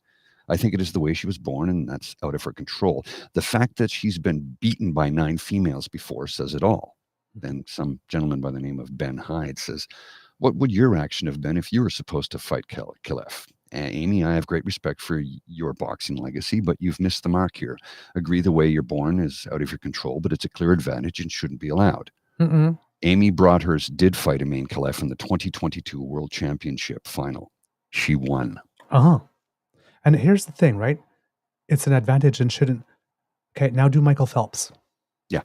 I think it is the way she was born, and that's out of her control. The fact that she's been beaten by 9 females before says it all. Then some gentleman by the name of Ben Hyde says, what would your action have been if you were supposed to fight Kalev? Amy, I have great respect for your boxing legacy, but you've missed the mark here. Agree the way you're born is out of your control, but it's a clear advantage and shouldn't be allowed. Mm-mm. Amy Broadhurst did fight Mcintosh in the 2022 World Championship final. She won. Uh-huh. And here's the thing, right? It's an advantage and shouldn't. Okay, now do Michael Phelps. Yeah.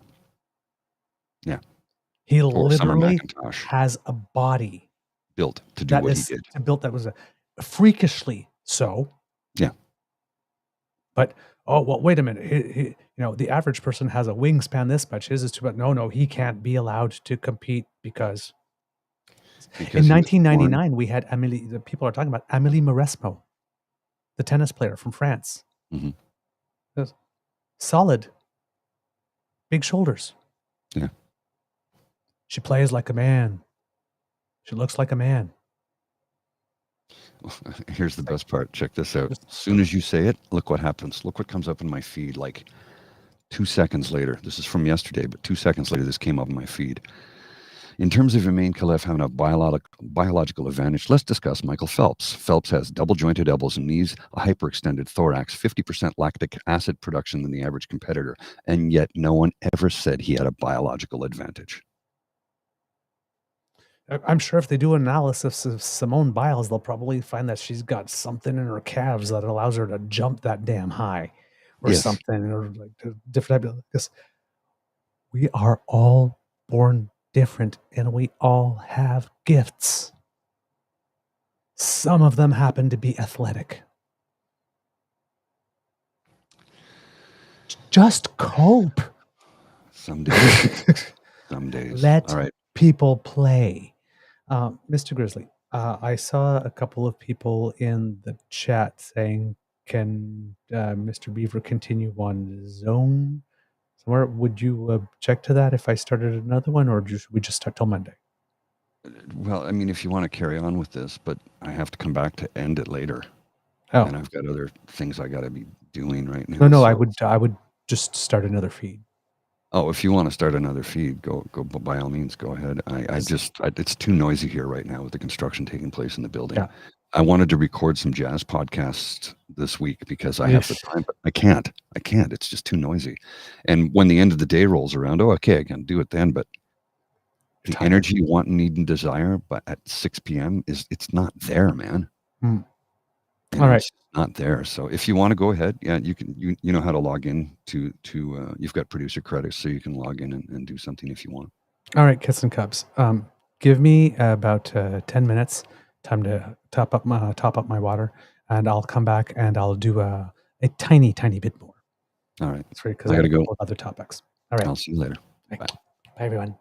Yeah. He literally has a body built to do what he did. Built that was freakishly so. Yeah. But wait a minute. He, the average person has a wingspan this much. His is too much. No, he can't be allowed to compete because in 1999 we had Amélie. The people are talking about Amélie Mauresmo, the tennis player from France. Mm-hmm. Solid, big shoulders. Yeah. She plays like a man. She looks like a man. Here's the best part. Check this out. As soon as you say it, look what happens. Look what comes up in my feed like 2 seconds later. This is from yesterday, but 2 seconds later, this came up in my feed. In terms of Mcintosh having a biological advantage, let's discuss Michael Phelps. Phelps has double-jointed elbows and knees, a hyperextended thorax, 50% lactic acid production than the average competitor, and yet no one ever said he had a biological advantage. I'm sure if they do an analysis of Simone Biles, they'll probably find that she's got something in her calves that allows her to jump that damn high, or something, or like different type of. Because we are all born different, and we all have gifts. Some of them happen to be athletic. Just cope. Some days. Some days. Let All right. people play. Mr. Grizzly, I saw a couple of people in the chat saying, can Mr. Beaver continue on Zone somewhere? Would you object to that if I started another one, or should we just start till Monday? Well, I mean, if you want to carry on with this, but I have to come back to end it later. Oh. And I've got other things I got to be doing right now. No, so. I would just start another feed. Oh, if you want to start another feed, go by all means, go ahead. It's too noisy here right now with the construction taking place in the building. Yeah. I wanted to record some jazz podcasts this week because I have the time, but I can't. It's just too noisy. And when the end of the day rolls around, okay, I can do it then. But the energy you want, need, and desire, but at 6 p.m. it's not there, man. All right. It's not there. So if you want to go ahead, yeah, you can. You know how to log in to you've got producer credits, so you can log in and do something if you want. All right, Kits and Cubs. Give me about 10 minutes time to top up my water, and I'll come back and I'll do a tiny bit more. All right. That's right, because I got to go with other topics. All right. I'll see you later. Bye everyone.